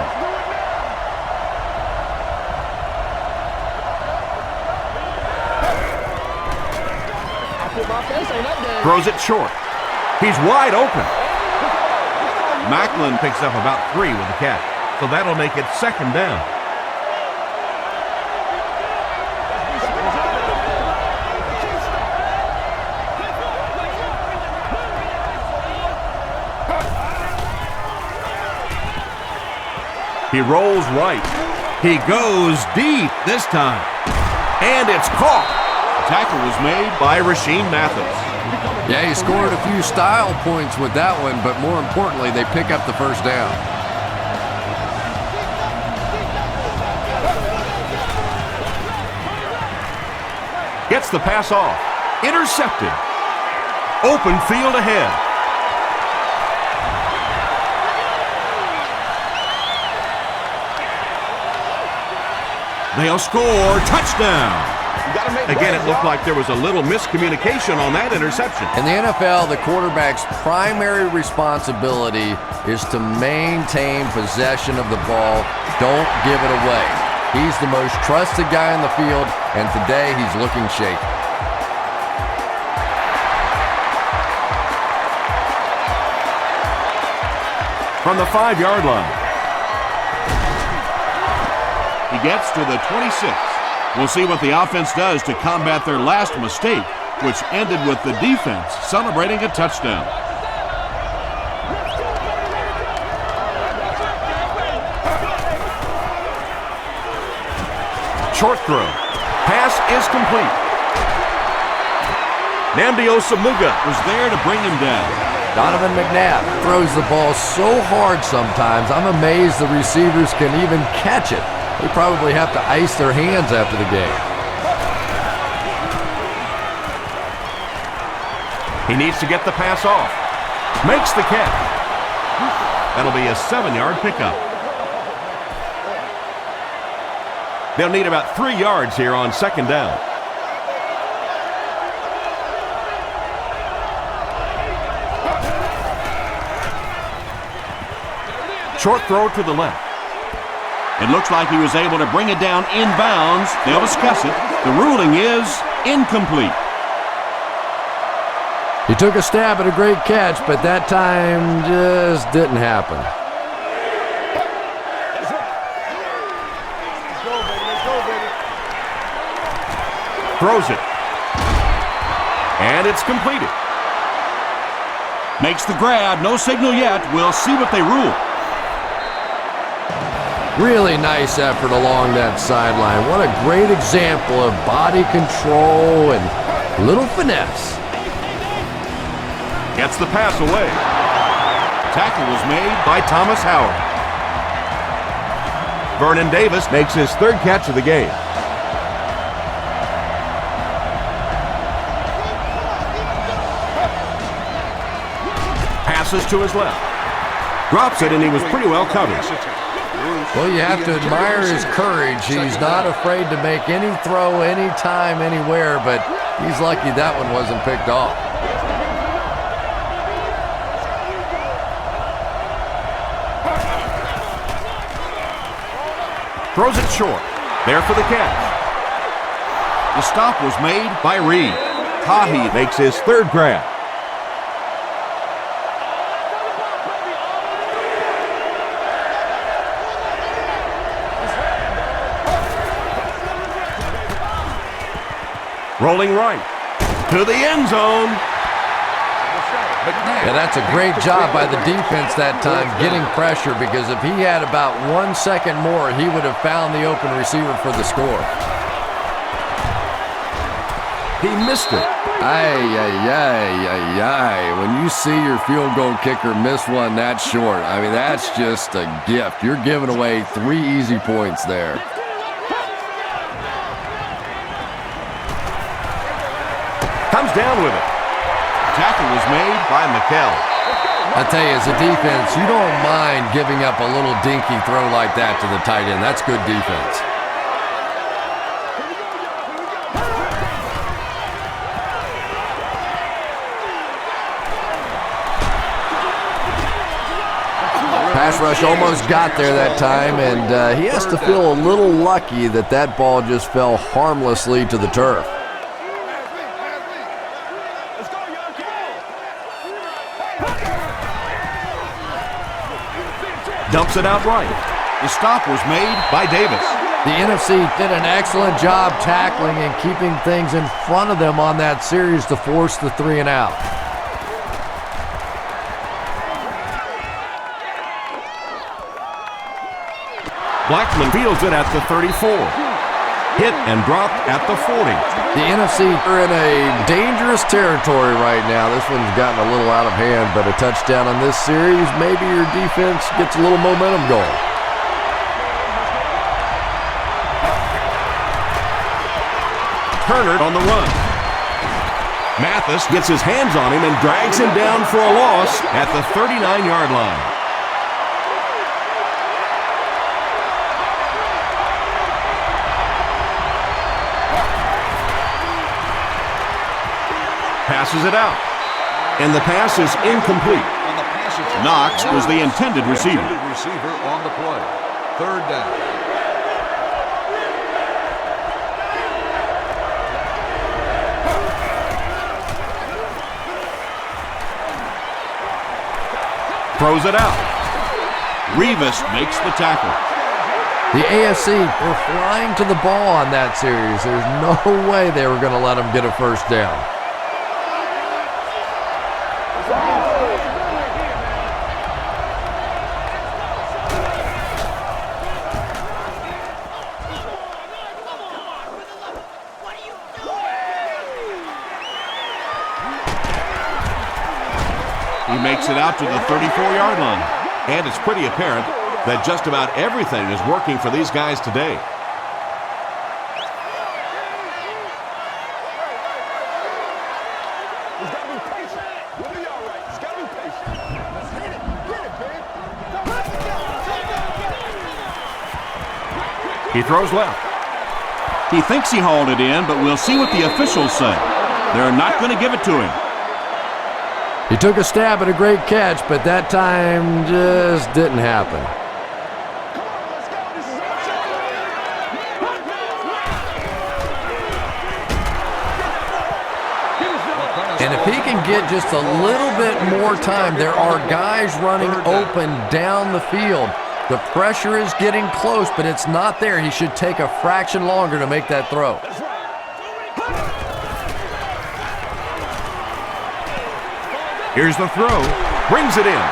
Throws it short. He's wide open. Macklin picks up about 3 with the catch. So that'll make it second down. He rolls right. He goes deep this time. And it's caught. The tackle was made by Rasheem Mathis. Yeah, he scored a few style points with that one, but more importantly, they pick up the first down. Gets the pass off. Intercepted. Open field ahead. They'll score. Touchdown. Again, it looked like there was a little miscommunication on that interception. In the NFL, the quarterback's primary responsibility is to maintain possession of the ball. Don't give it away. He's the most trusted guy in the field, and today he's looking shaky. From the 5-yard line. He gets to the 26. We'll see what the offense does to combat their last mistake, which ended with the defense celebrating a touchdown. Short throw. Pass is complete. Nnamdi Osamuga was there to bring him down. Donovan McNabb throws the ball so hard sometimes, I'm amazed the receivers can even catch it. They probably have to ice their hands after the game. He needs to get the pass off. Makes the catch. That'll be a 7-yard pickup. They'll need about 3 yards here on second down. Short throw to the left. It looks like he was able to bring it down inbounds. They'll discuss it. The ruling is incomplete. He took a stab at a great catch, but that time just didn't happen. Throws it. And it's completed. Makes the grab. No signal yet. We'll see what they rule. Really nice effort along that sideline. What a great example of body control and little finesse. Gets the pass away. Tackle was made By Thomas Howard. Vernon Davis makes his third catch of the game. Passes to his left. Drops it, and he was pretty well covered. Well, you have to admire his courage. He's not afraid to make any throw, anytime, anywhere, but he's lucky that one wasn't picked off. Throws it short. There for the catch. The stop was made by Reed. Tahi makes his third grab. Rolling right. To the end zone. Yeah, that's a great job by the defense that time, getting pressure, because if he had about 1 second more, he would have found the open receiver for the score. He missed it. When you see your field goal kicker miss one that short, I mean, that's just a gift. You're giving away 3 easy points there. Comes down with it. Tackle was made By McKell. I tell you, as a defense, you don't mind giving up a little dinky throw like that to the tight end. That's good defense. Pass rush almost got there that time, and he has to feel a little lucky that that ball just fell harmlessly to the turf. Dumps it out right. The stop was made by Davis. The NFC did an excellent job tackling and keeping things in front of them on that series to force the 3 and out. Blackman fields it at the 34. Hit and dropped at the 40. The NFC are in a dangerous territory right now. This one's gotten a little out of hand, but a touchdown on this series, maybe your defense gets a little momentum going. Turner on the run. Mathis gets his hands on him and drags him down for a loss at the 39-yard line. Passes it out. And the pass is incomplete. Knox was the intended receiver. Receiver on the play. Third down. Throws it out. Revis makes the tackle. The AFC were flying to the ball on that series. There's no way they were going to let them get a first down. He makes it out to the 34-yard line. And it's pretty apparent that just about everything is working for these guys today. He throws left. He thinks he hauled it in, but we'll see what the officials say. They're not going to give it to him. He took a stab at a great catch, but that time just didn't happen. And if he can get just a little bit more time, there are guys running open down the field. The pressure is getting close, but it's not there. He should take a fraction longer to make that throw. Here's the throw. Brings it in.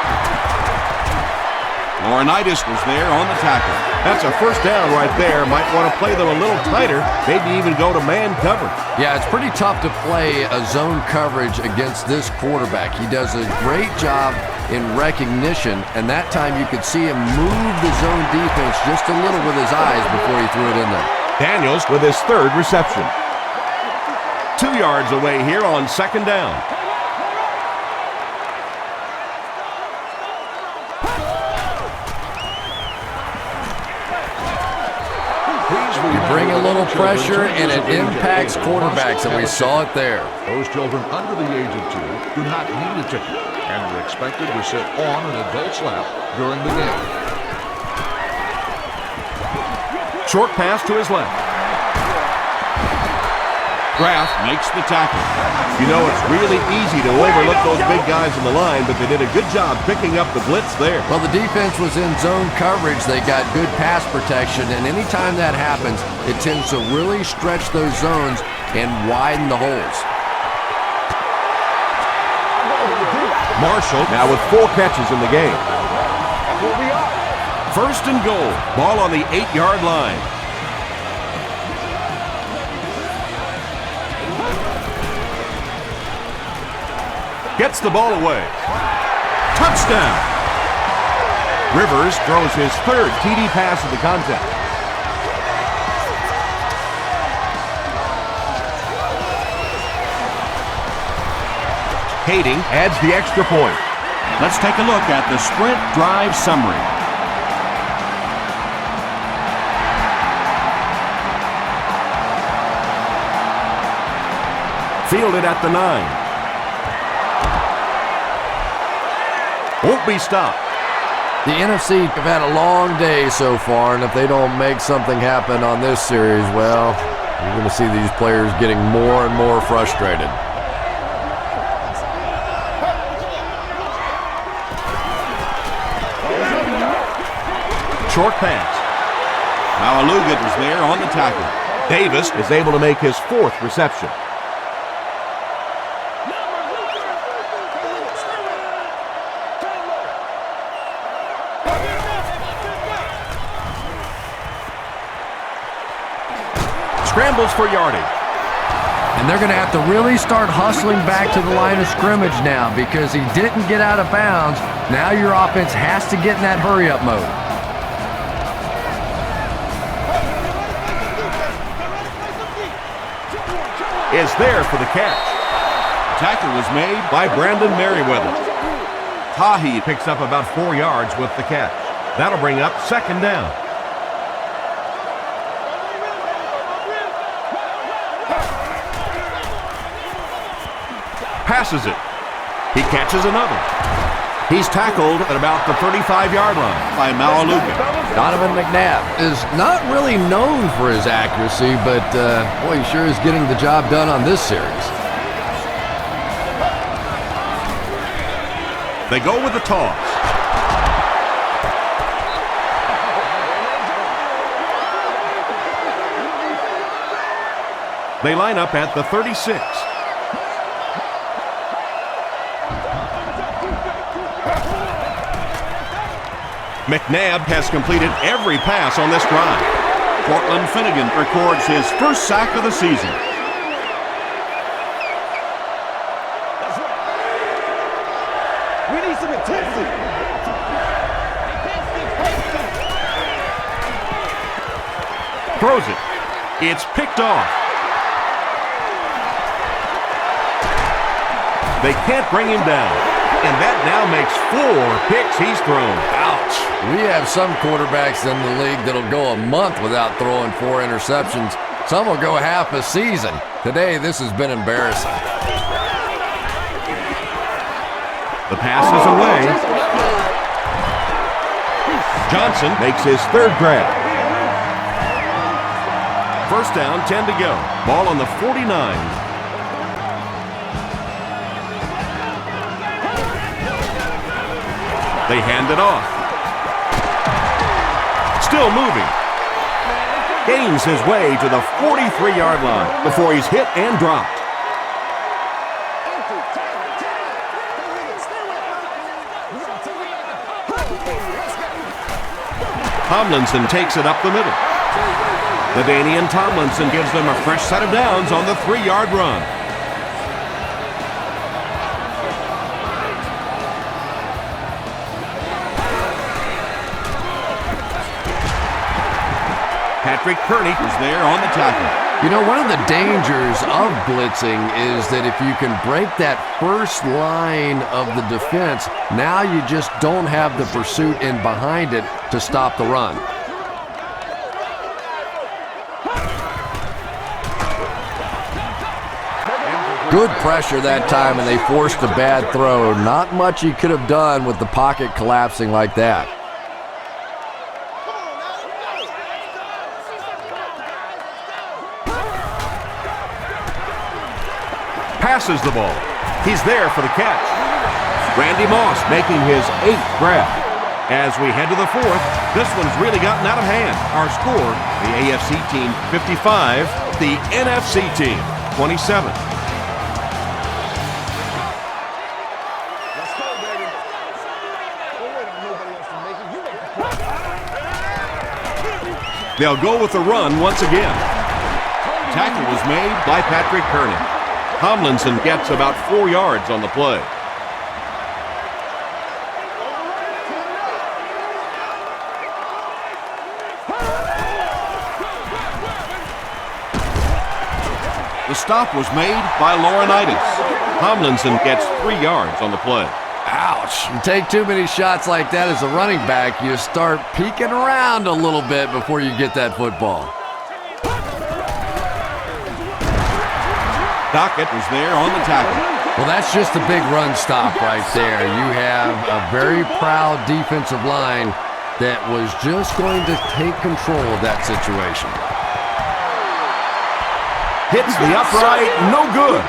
Laurinaitis was there on the tackle. That's a first down right there. Might want to play them a little tighter, maybe even go to man coverage. Yeah, it's pretty tough to play a zone coverage against this quarterback. He does a great job in recognition, and that time you could see him move the zone defense just a little with his eyes before he threw it in there. Daniels with his third reception. 2 yards away here on second down. You bring a little pressure, and it impacts quarterbacks, and we saw it there. Those children under the age of 2 do not need a ticket and are expected to sit on an adult's lap during the game. Short pass to his left. Kraft makes the tackle. You know, it's really easy to overlook those big guys in the line, but they did a good job picking up the blitz there. Well, the defense was in zone coverage. They got good pass protection, and anytime that happens, it tends to really stretch those zones and widen the holes. Marshall now with 4 catches in the game. First and goal. Ball on the 8-yard line. Gets the ball away. Touchdown! Rivers throws his third TD pass of the contest. Kading adds the extra point. Let's take a look at the sprint drive summary. Fielded at the 9. Won't be stopped. The NFC have had a long day so far, and if they don't make something happen on this series, well, you're going to see these players getting more and more frustrated. Short pass. Malalugat is there on the tackle. Davis is able to make his 4th reception. Scrambles for yardage. And they're going to have to really start hustling back to the line of scrimmage now because he didn't get out of bounds. Now your offense has to get in that hurry-up mode. Is there for the catch. Tackle was made by Brandon Merriweather. Tahi picks up about 4 yards with the catch. That'll bring up second down. Passes it. He catches another. He's tackled at about the 35-yard line by Malalugat. Donovan McNabb is not really known for his accuracy, but boy, he sure is getting the job done on this series. They go with the toss. They line up at the 36. McNabb has completed every pass on this drive. Cortland Finnegan records his first sack of the season. We need some intensity. Throws it. It's picked off. They can't bring him down. And that now makes 4 picks he's thrown. Ouch. We have some quarterbacks in the league that'll go a month without throwing 4 interceptions. Some will go half a season. Today, this has been embarrassing. The pass is away. Johnson makes his 3rd grab. First down, 10 to go. Ball on the 49. They hand it off. Still moving. Gains his way to the 43-yard line before he's hit and dropped. Tomlinson takes it up the middle. LaDainian Tomlinson gives them a fresh set of downs on the 3-yard run. Patrick Kearney is there on the tackle. You know, one of the dangers of blitzing is that if you can break that first line of the defense, now you just don't have the pursuit in behind it to stop the run. Good pressure that time, and they forced a bad throw. Not much he could have done with the pocket collapsing like that. Passes the ball. He's there for the catch. Randy Moss making his 8th grab. As we head to the 4th, this one's really gotten out of hand. Our score, the AFC team 55, the NFC team 27. They'll go with the run once again. Tackle was made by Patrick Kearney. Tomlinson gets about 4 yards on the play. The stop was made by Laurinaitis. Tomlinson gets 3 yards on the play. Ouch. You take too many shots like that as a running back, you start peeking around a little bit before you get that football. Dockett was there on the tackle. Well, that's just a big run stop right there. You have a very proud defensive line that was just going to take control of that situation. Hits the upright, no good.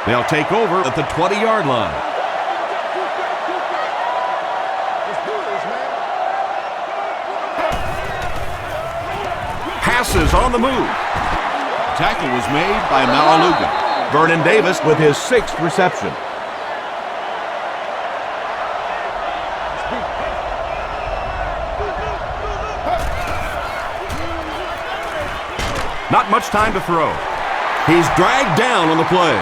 They'll take over at the 20-yard line. Passes on the move. Tackle was made by Malaluga. Vernon Davis with his 6th reception. Not much time to throw. He's dragged down on the play.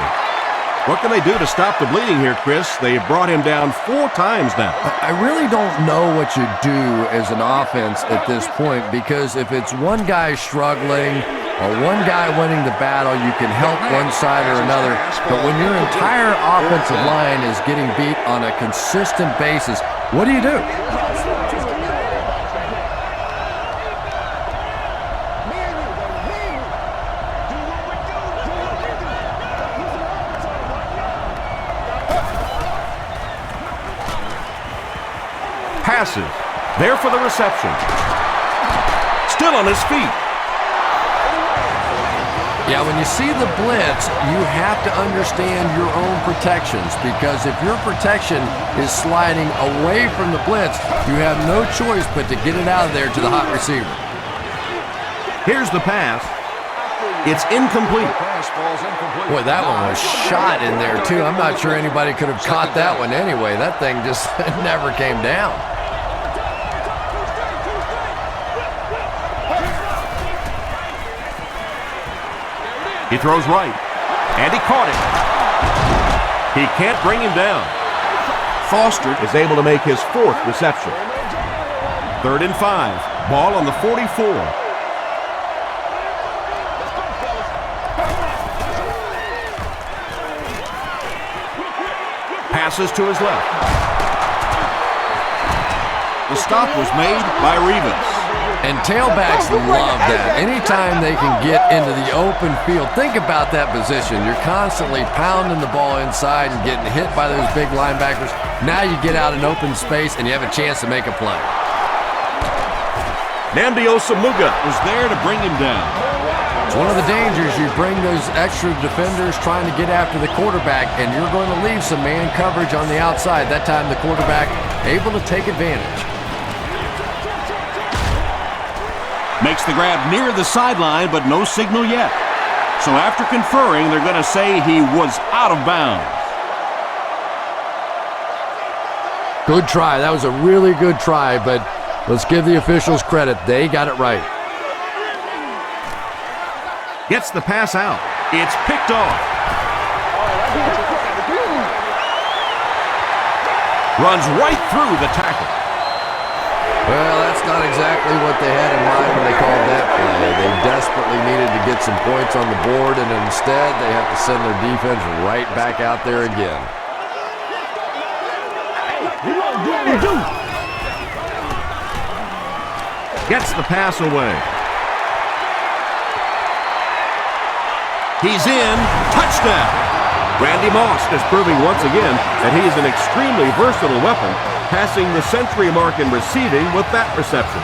What can they do to stop the bleeding here, Chris? They've brought him down 4 times now. I really don't know what you do as an offense at this point, because if it's one guy struggling or one guy winning the battle, you can help one side or another. But when your entire offensive line is getting beat on a consistent basis, what do you do? Passes. There for the reception. Still on his feet. Yeah, when you see the blitz, you have to understand your own protections, because if your protection is sliding away from the blitz, you have no choice but to get it out of there to the hot receiver. Here's the pass. It's incomplete. Boy, that one was shot in there, too. I'm not sure anybody could have caught that one anyway. That thing just never came down. He throws right, and he caught it. He can't bring him down. Foster is able to make his 4th reception. 3rd and 5, ball on the 44. Passes to his left. The stop was made by Rivas. And tailbacks love that. Anytime they can get into the open field, think about that position. You're constantly pounding the ball inside and getting hit by those big linebackers. Now you get out in open space and you have a chance to make a play. Nnamdi Osamuga was there to bring him down. It's one of the dangers. You bring those extra defenders trying to get after the quarterback, and you're going to leave some man coverage on the outside. That time the quarterback able to take advantage. Makes the grab near the sideline, but no signal yet. So after conferring, they're going to say he was out of bounds. Good try. That was a really good try, but let's give the officials credit. They got it right. Gets the pass out. It's picked off. Runs right through the tackle. Well, that's not exactly what they had in mind when they called that play. They desperately needed to get some points on the board, and instead they have to send their defense right back out there again. Gets the pass away. He's in. Touchdown. Randy Moss is proving once again that he is an extremely versatile weapon, passing the century mark in receiving with that reception.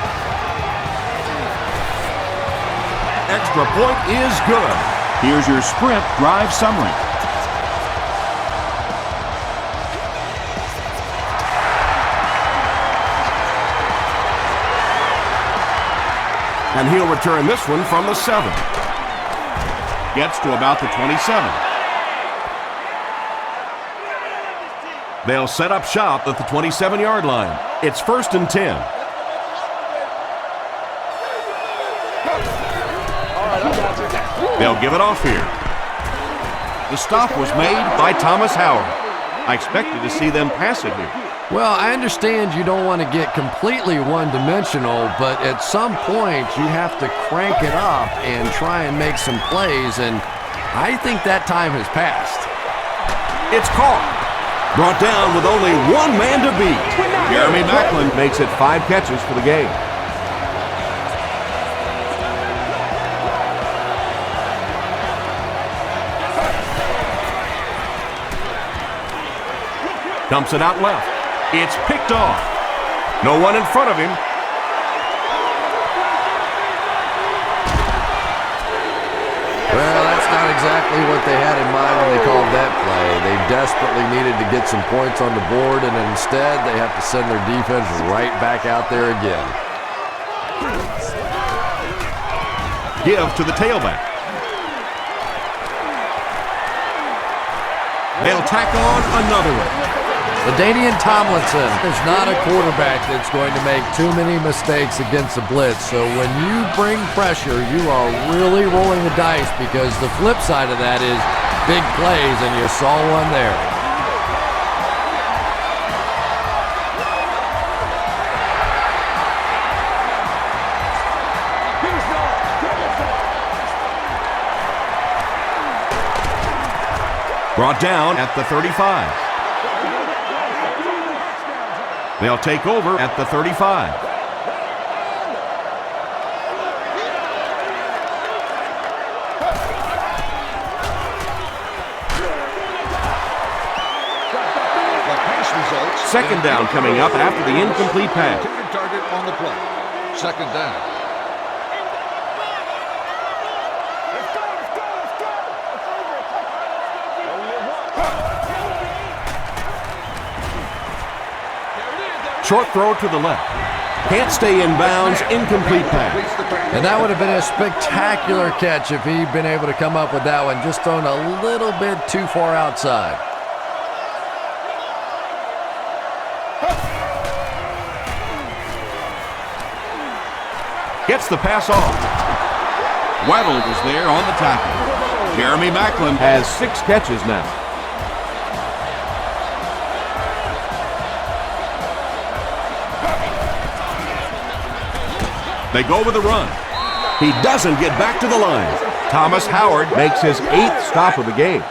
Extra point is good. Here's your sprint drive summary. And he'll return this one from the 7. Gets to about the 27. They'll set up shop at the 27-yard line. It's 1st and 10. They'll give it off here. The stop was made by Thomas Howard. I expected to see them pass it here. Well, I understand you don't want to get completely one-dimensional, but at some point you have to crank it up and try and make some plays, and I think that time has passed. It's caught. Brought down with only one man to beat. Jeremy Macklin makes it 5 catches for the game. Dumps it out left. It's picked off. No one in front of him. Well, that's not exactly what they had in mind when they called that play. They desperately needed to get some points on the board, and instead they have to send their defense right back out there again. Give to the tailback. They'll tack on another one. LaDainian Tomlinson is not a quarterback that's going to make too many mistakes against the blitz. So when you bring pressure, you are really rolling the dice, because the flip side of that is big plays, and you saw one there. Brought down at the 35. They'll take over at the 35. Second down coming up after the incomplete pass. Target on the play. Second down. Short throw to the left. Can't stay in bounds. Incomplete pass. And that would have been a spectacular catch if he'd been able to come up with that one, just thrown a little bit too far outside. Gets the pass off. Weddle was there on the tackle. Jeremy Macklin Has 6 catches now. They go with a run. He doesn't get back to the line. Thomas Howard makes his 8th stop of the game.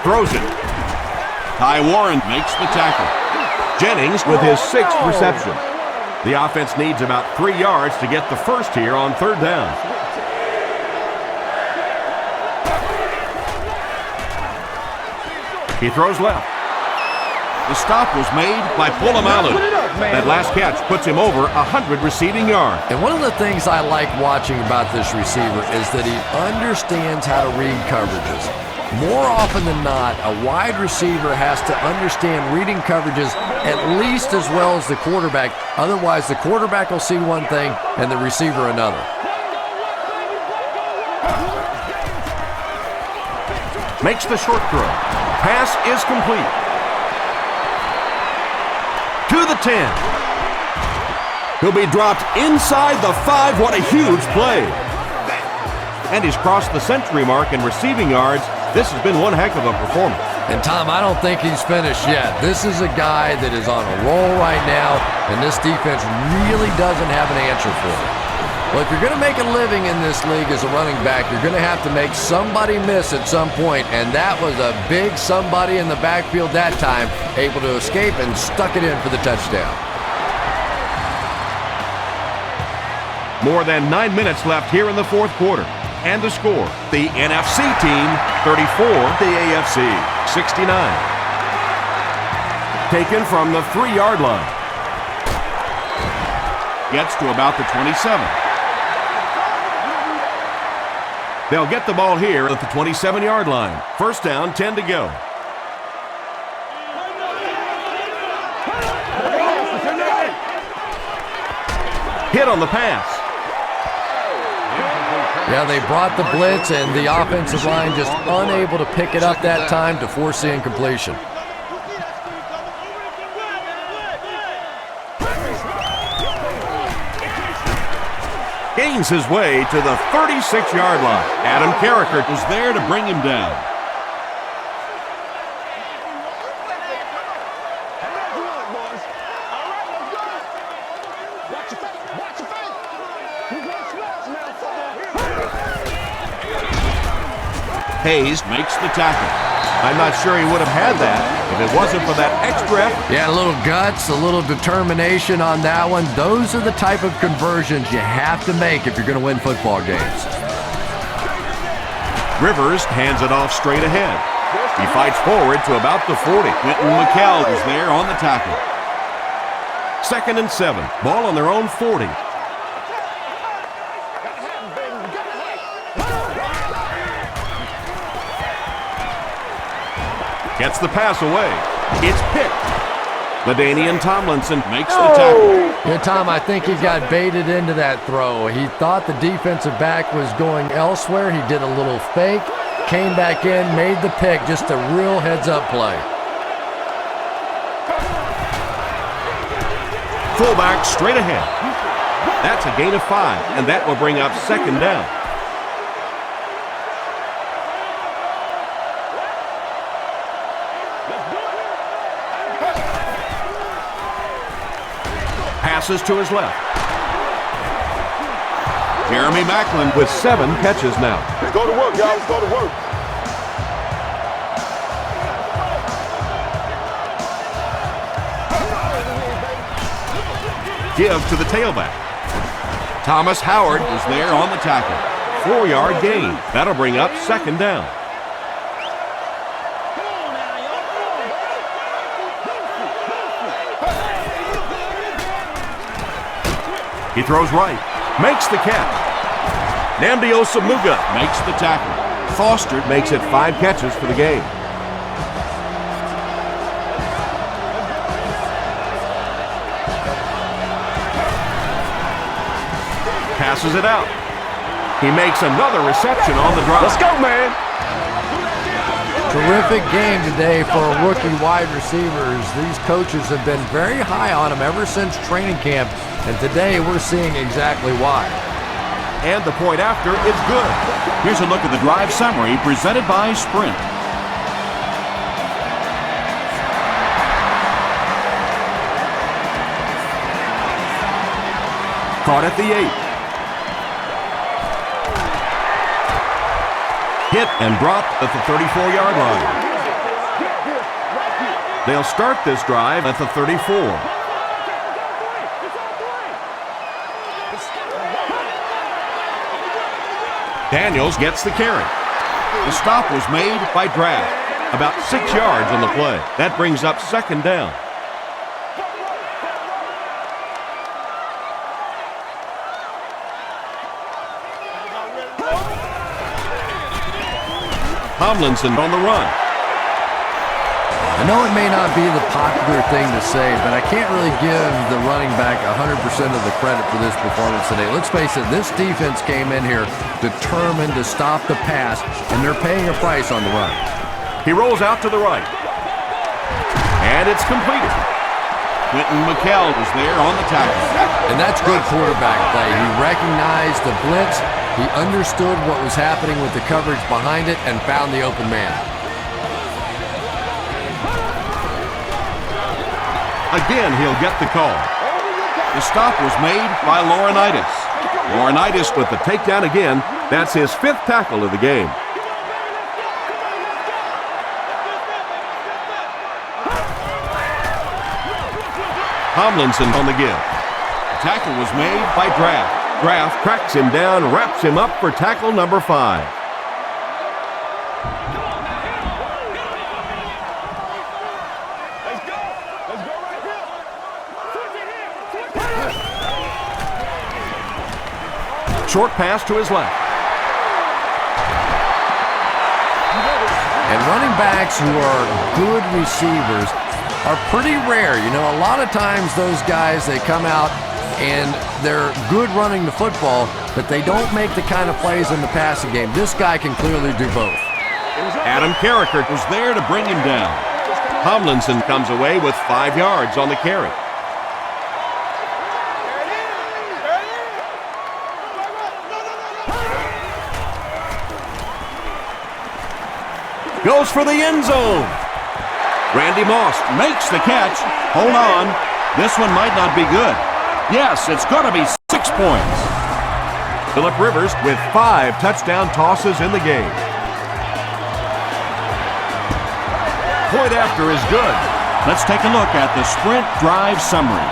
Throws it. Ty Warren makes the tackle. Jennings with his 6th reception. The offense needs about 3 yards to get the first here on 3rd down. He throws left. The stop was made by Polamalu. That last catch puts him over 100 receiving yards. And one of the things I like watching about this receiver is that he understands how to read coverages. More often than not, a wide receiver has to understand reading coverages at least as well as the quarterback. Otherwise, the quarterback will see one thing and the receiver another. Makes the short throw. Pass is complete. To the 10. He'll be dropped inside the 5. What a huge play. And he's crossed the century mark in receiving yards. This has been one heck of a performance. And Tom, I don't think he's finished yet. This is a guy that is on a roll right now, and this defense really doesn't have an answer for him. Well, if you're going to make a living in this league as a running back, you're going to have to make somebody miss at some point, and that was a big somebody in the backfield that time, able to escape and stuck it in for the touchdown. More than 9 minutes left here in the fourth quarter. And the score, the NFC team 34, the AFC 69. Taken from the 3-yard line. Gets to about the 27. They'll get the ball here at the 27-yard line. First down, 10 to go. Hit on the pass. Yeah, they brought the blitz, and the offensive line just unable to pick it up that time to force the incompletion. Gains his way to the 36-yard line. Adam Carricker was there to bring him down. Hayes makes the tackle. I'm not sure he would have had that if it wasn't for that extra effort. Yeah, a little guts, a little determination on that one. Those are the type of conversions you have to make if you're going to win football games. Rivers hands it off straight ahead. He fights forward to about the 40. Quentin McKell is there on the tackle. 2nd and 7. Ball on their own 40. Gets the pass away. It's picked. LaDainian Tomlinson makes the tackle. Yeah, Tom, I think he got baited into that throw. He thought the defensive back was going elsewhere. He did a little fake, came back in, made the pick. Just a real heads-up play. Fullback straight ahead. That's a gain of 5, and that will bring up 2nd down. Passes to his left. Jeremy Maclin with 7 catches now. Let's go to work, y'all. Let's go to work. Give to the tailback. Thomas Howard is there on the tackle. 4-yard gain. That'll bring up 2nd down. He throws right. Makes the catch. Nnamdi Osamuga makes the tackle. Foster makes it 5 catches for the game. Passes it out. He makes another reception on the drive. Let's go, man. Terrific game today for rookie wide receivers. These coaches have been very high on them ever since training camp, and today we're seeing exactly why. And the point after is good. Here's a look at the drive summary presented by Sprint. Caught at the 8. Hit and dropped at the 34-yard line. They'll start this drive at the 34. Daniels gets the carry. The stop was made by Draft. about 6 yards on the play. That brings up second down. Tomlinson on the run. I know it may not be the popular thing to say, but I can't really give the running back 100% of the credit for this performance today. Let's face it, this defense came in here determined to stop the pass, and they're paying a price on the run. He rolls out to the right. And it's completed. Quentin McKell was there on the tackle. And that's good quarterback play. He recognized the blitz, he understood what was happening with the coverage behind it, and found the open man. Again, he'll get the call. The stop was made by Laurinaitis. Laurinaitis with the takedown again. That's his 5th tackle of the game. Tomlinson on the give. The tackle was made by Draft. Graff cracks him down, wraps him up for tackle number 5. Short pass to his left. And running backs who are good receivers are pretty rare. You know, a lot of times those guys, they come out and they're good running the football, but they don't make the kind of plays in the passing game. This guy can clearly do both. Adam Carricker was there to bring him down. Tomlinson comes away with 5 yards on the carry. Goes for the end zone. Randy Moss Makes the catch. Hold on. This one might not be good. Yes, it's going to be 6 points. Phillip Rivers with 5 touchdown tosses in the game. Point after is good. Let's take a look at the sprint drive summary.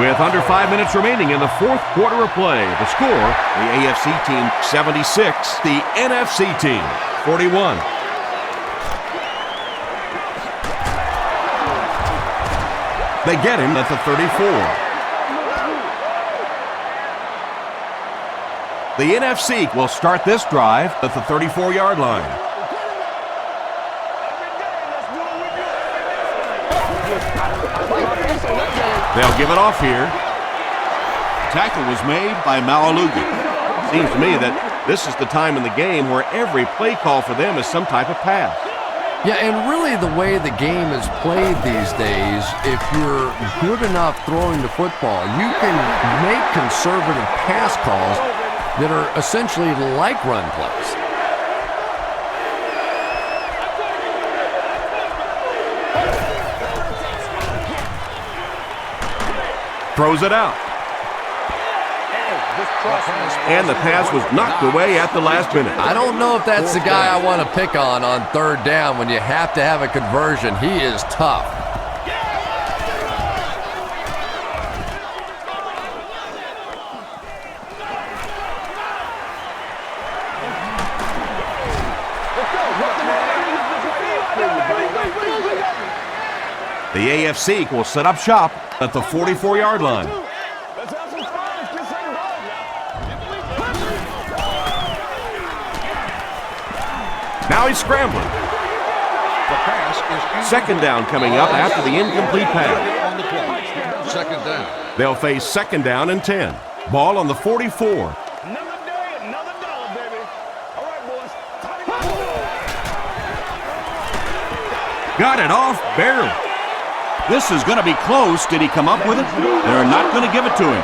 With under 5 minutes remaining in the 4th quarter of play, the score, the AFC team 76, the NFC team 41. They get him at the 34. The NFC will start this drive at the 34-yard line. They'll give it off here. Tackle was made by Malalugi. Seems to me that this is the time in the game where every play call for them is some type of pass. Yeah, and really the way the game is played these days, if you're good enough throwing the football, you can make conservative pass calls that are essentially like run plays. Throws it out. And the pass was knocked away at the last minute. I don't know if that's the guy I want to pick on 3rd down when you have to have a conversion. He is tough. The AFC will set up shop at the 44-yard line. Now he's scrambling. The pass is 2nd down coming up after the incomplete pass. on the play. 2nd down. They'll face 2nd down and 10. Ball on the 44. Another day, another dollar, baby. All right, boys. Got it off barely. This is going to be close. Did he come up with it? They're not going to give it to him.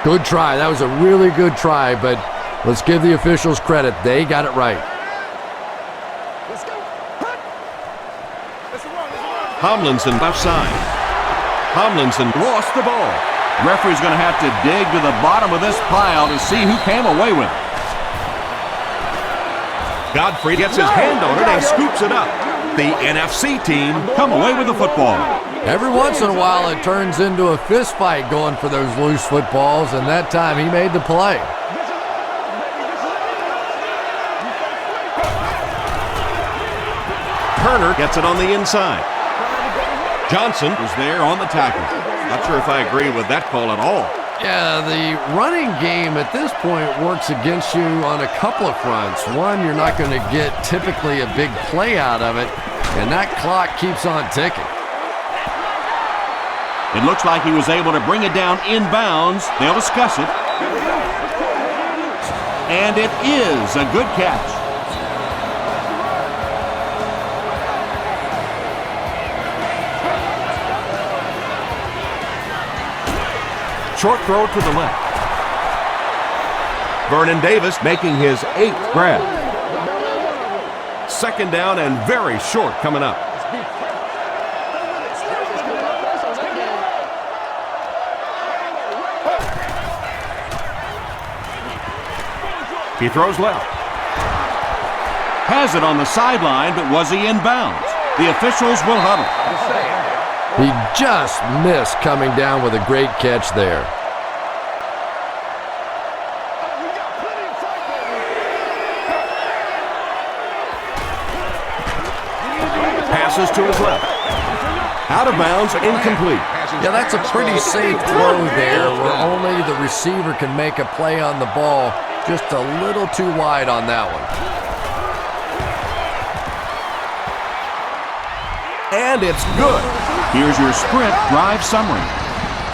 Good try. That was a really good try, but let's give the officials credit. They got it right. Let's go. Tomlinson left side. Tomlinson lost the ball. Referee's going to have to dig to the bottom of this pile to see who came away with it. Godfrey gets his hand on it and scoops it up. The NFC team come away with the football. Every once in a while it turns into a fist fight going for those loose footballs, and that time he made the play. Turner gets it on the inside. Johnson Was there on the tackle. Not sure if I agree with that call at all. Yeah, the running game at this point works against you on a couple of fronts. One, you're not going to get typically a big play out of it, and that clock keeps on ticking. It looks like he was able to bring it down inbounds. They'll discuss it. And it is a good catch. Short throw to the left. Vernon Davis making his 8th grab. 2nd down and very short coming up. He throws left. Has it on the sideline, but was he in bounds? The officials will huddle. He just missed coming down with a great catch there. Passes to his left. Out of bounds, incomplete. Yeah, that's a pretty safe throw there where only the receiver can make a play on the ball. Just a little too wide on that one. And it's good. Here's your sprint drive summary.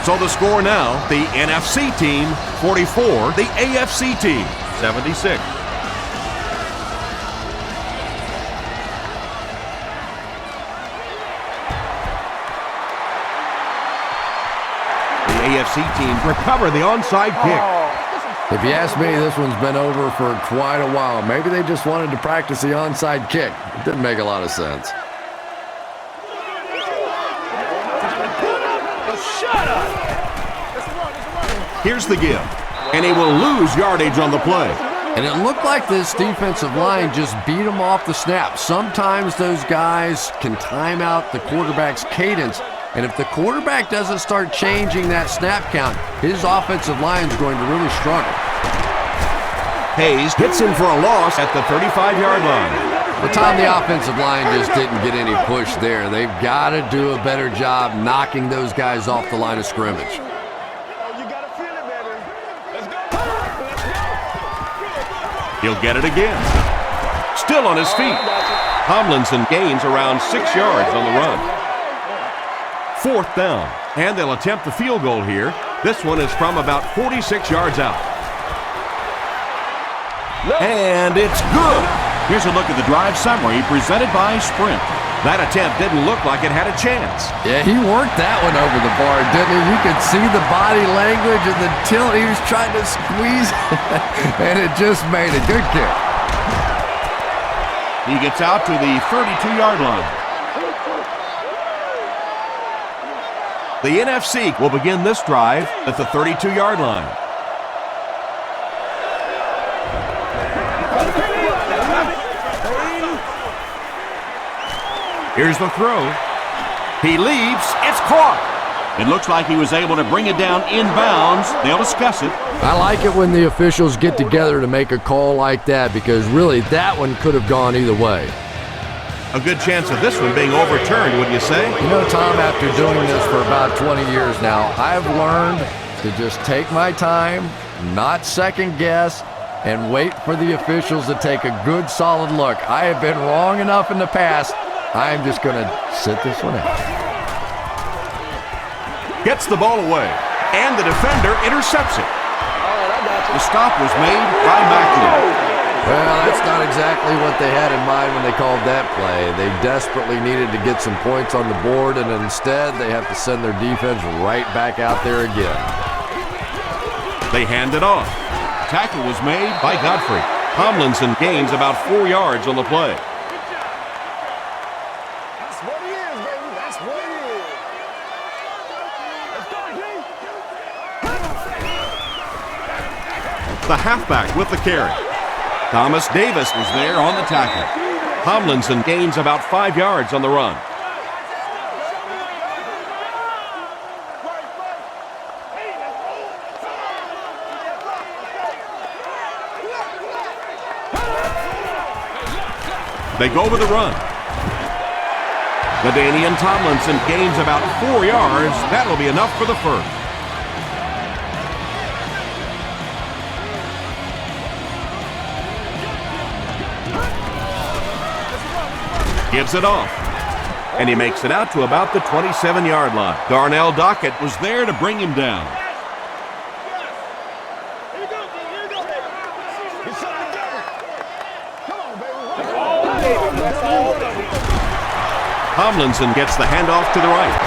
So the score now, the NFC team 44, the AFC team 76. The AFC team recover the onside kick. If you ask me, this one's been over for quite a while. Maybe they just wanted to practice the onside kick. It didn't make a lot of sense. Here's the give, and he will lose yardage on the play. And it looked like this defensive line just beat him off the snap. Sometimes those guys can time out the quarterback's cadence, and if the quarterback doesn't start changing that snap count, his offensive line is going to really struggle. Hayes hits him for a loss at the 35-yard line. The time the offensive line just didn't get any push there. They've got to do a better job knocking those guys off the line of scrimmage. He'll get it again. Still on his feet. Tomlinson gains around 6 yards on the run. 4th down, and they'll attempt the field goal here. This one is from about 46 yards out. And it's good. Here's a look at the drive summary presented by Sprint. That attempt didn't look like it had a chance. Yeah, he worked that one over the bar, didn't he? You could see the body language and the tilt. He was trying to squeeze, and it just made a good kick. He gets out to the 32-yard line. The NFC will begin this drive at the 32-yard line. Here's the throw. He leaps. It's caught. It looks like he was able to bring it down inbounds. They'll discuss it. I like it when the officials get together to make a call like that because really that one could have gone either way. A good chance of this one being overturned, wouldn't you say? You know, Tom, after doing this for about 20 years now, I've learned to just take my time, not second guess, and wait for the officials to take a good solid look. I have been wrong enough in the past. I'm just going to sit this one out. Gets the ball away, and the defender intercepts it. The stop was made by Macklin. Well, that's not exactly what they had in mind when they called that play. They desperately needed to get some points on the board, and instead they have to send their defense right back out there again. They hand it off. Tackle was made by Godfrey. Tomlinson gains about 4 yards on the play. The halfback with the carry. Thomas Davis was there on the tackle. Tomlinson gains about 5 yards on the run. They go with the run. LaDainian Tomlinson gains about 4 yards. That'll be enough for the first. Gives it off. And he makes it out to about the 27-yard line. Darnell Dockett was there to bring him down. Tomlinson gets the handoff to the right.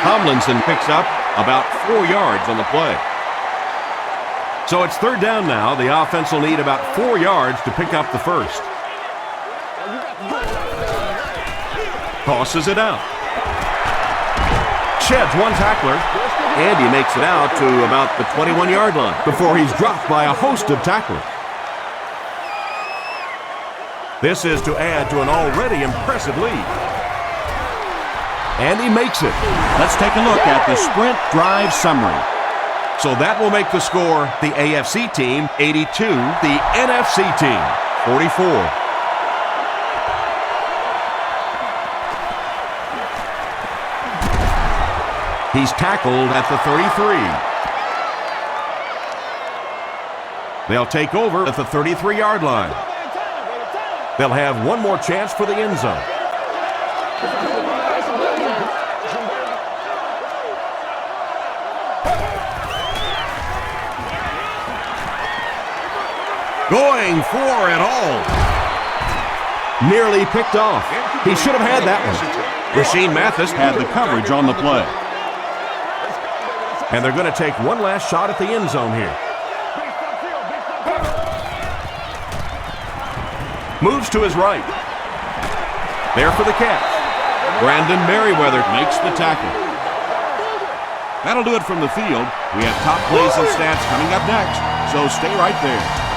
Tomlinson picks up about 4 yards on the play. So it's third down now. The offense will need about 4 yards to pick up the first. Tosses it out. Sheds one tackler, and he makes it out to about the 21-yard line before he's dropped by a host of tacklers. This is to add to an already impressive lead. And he makes it. Let's take a look at the sprint drive summary. So that will make the score the AFC team 82, the NFC team 44. He's tackled at the 33. They'll take over at the 33-yard line. They'll have one more chance for the end zone. Going for it all. Nearly picked off. He should have had that one. Rasheed Mathis Had the coverage on the play. And they're going to take one last shot at the end zone here. Moves to his right. There for the catch. Brandon Merriweather Makes the tackle. That'll do it from the field. We have top plays and stats coming up next, so stay right there.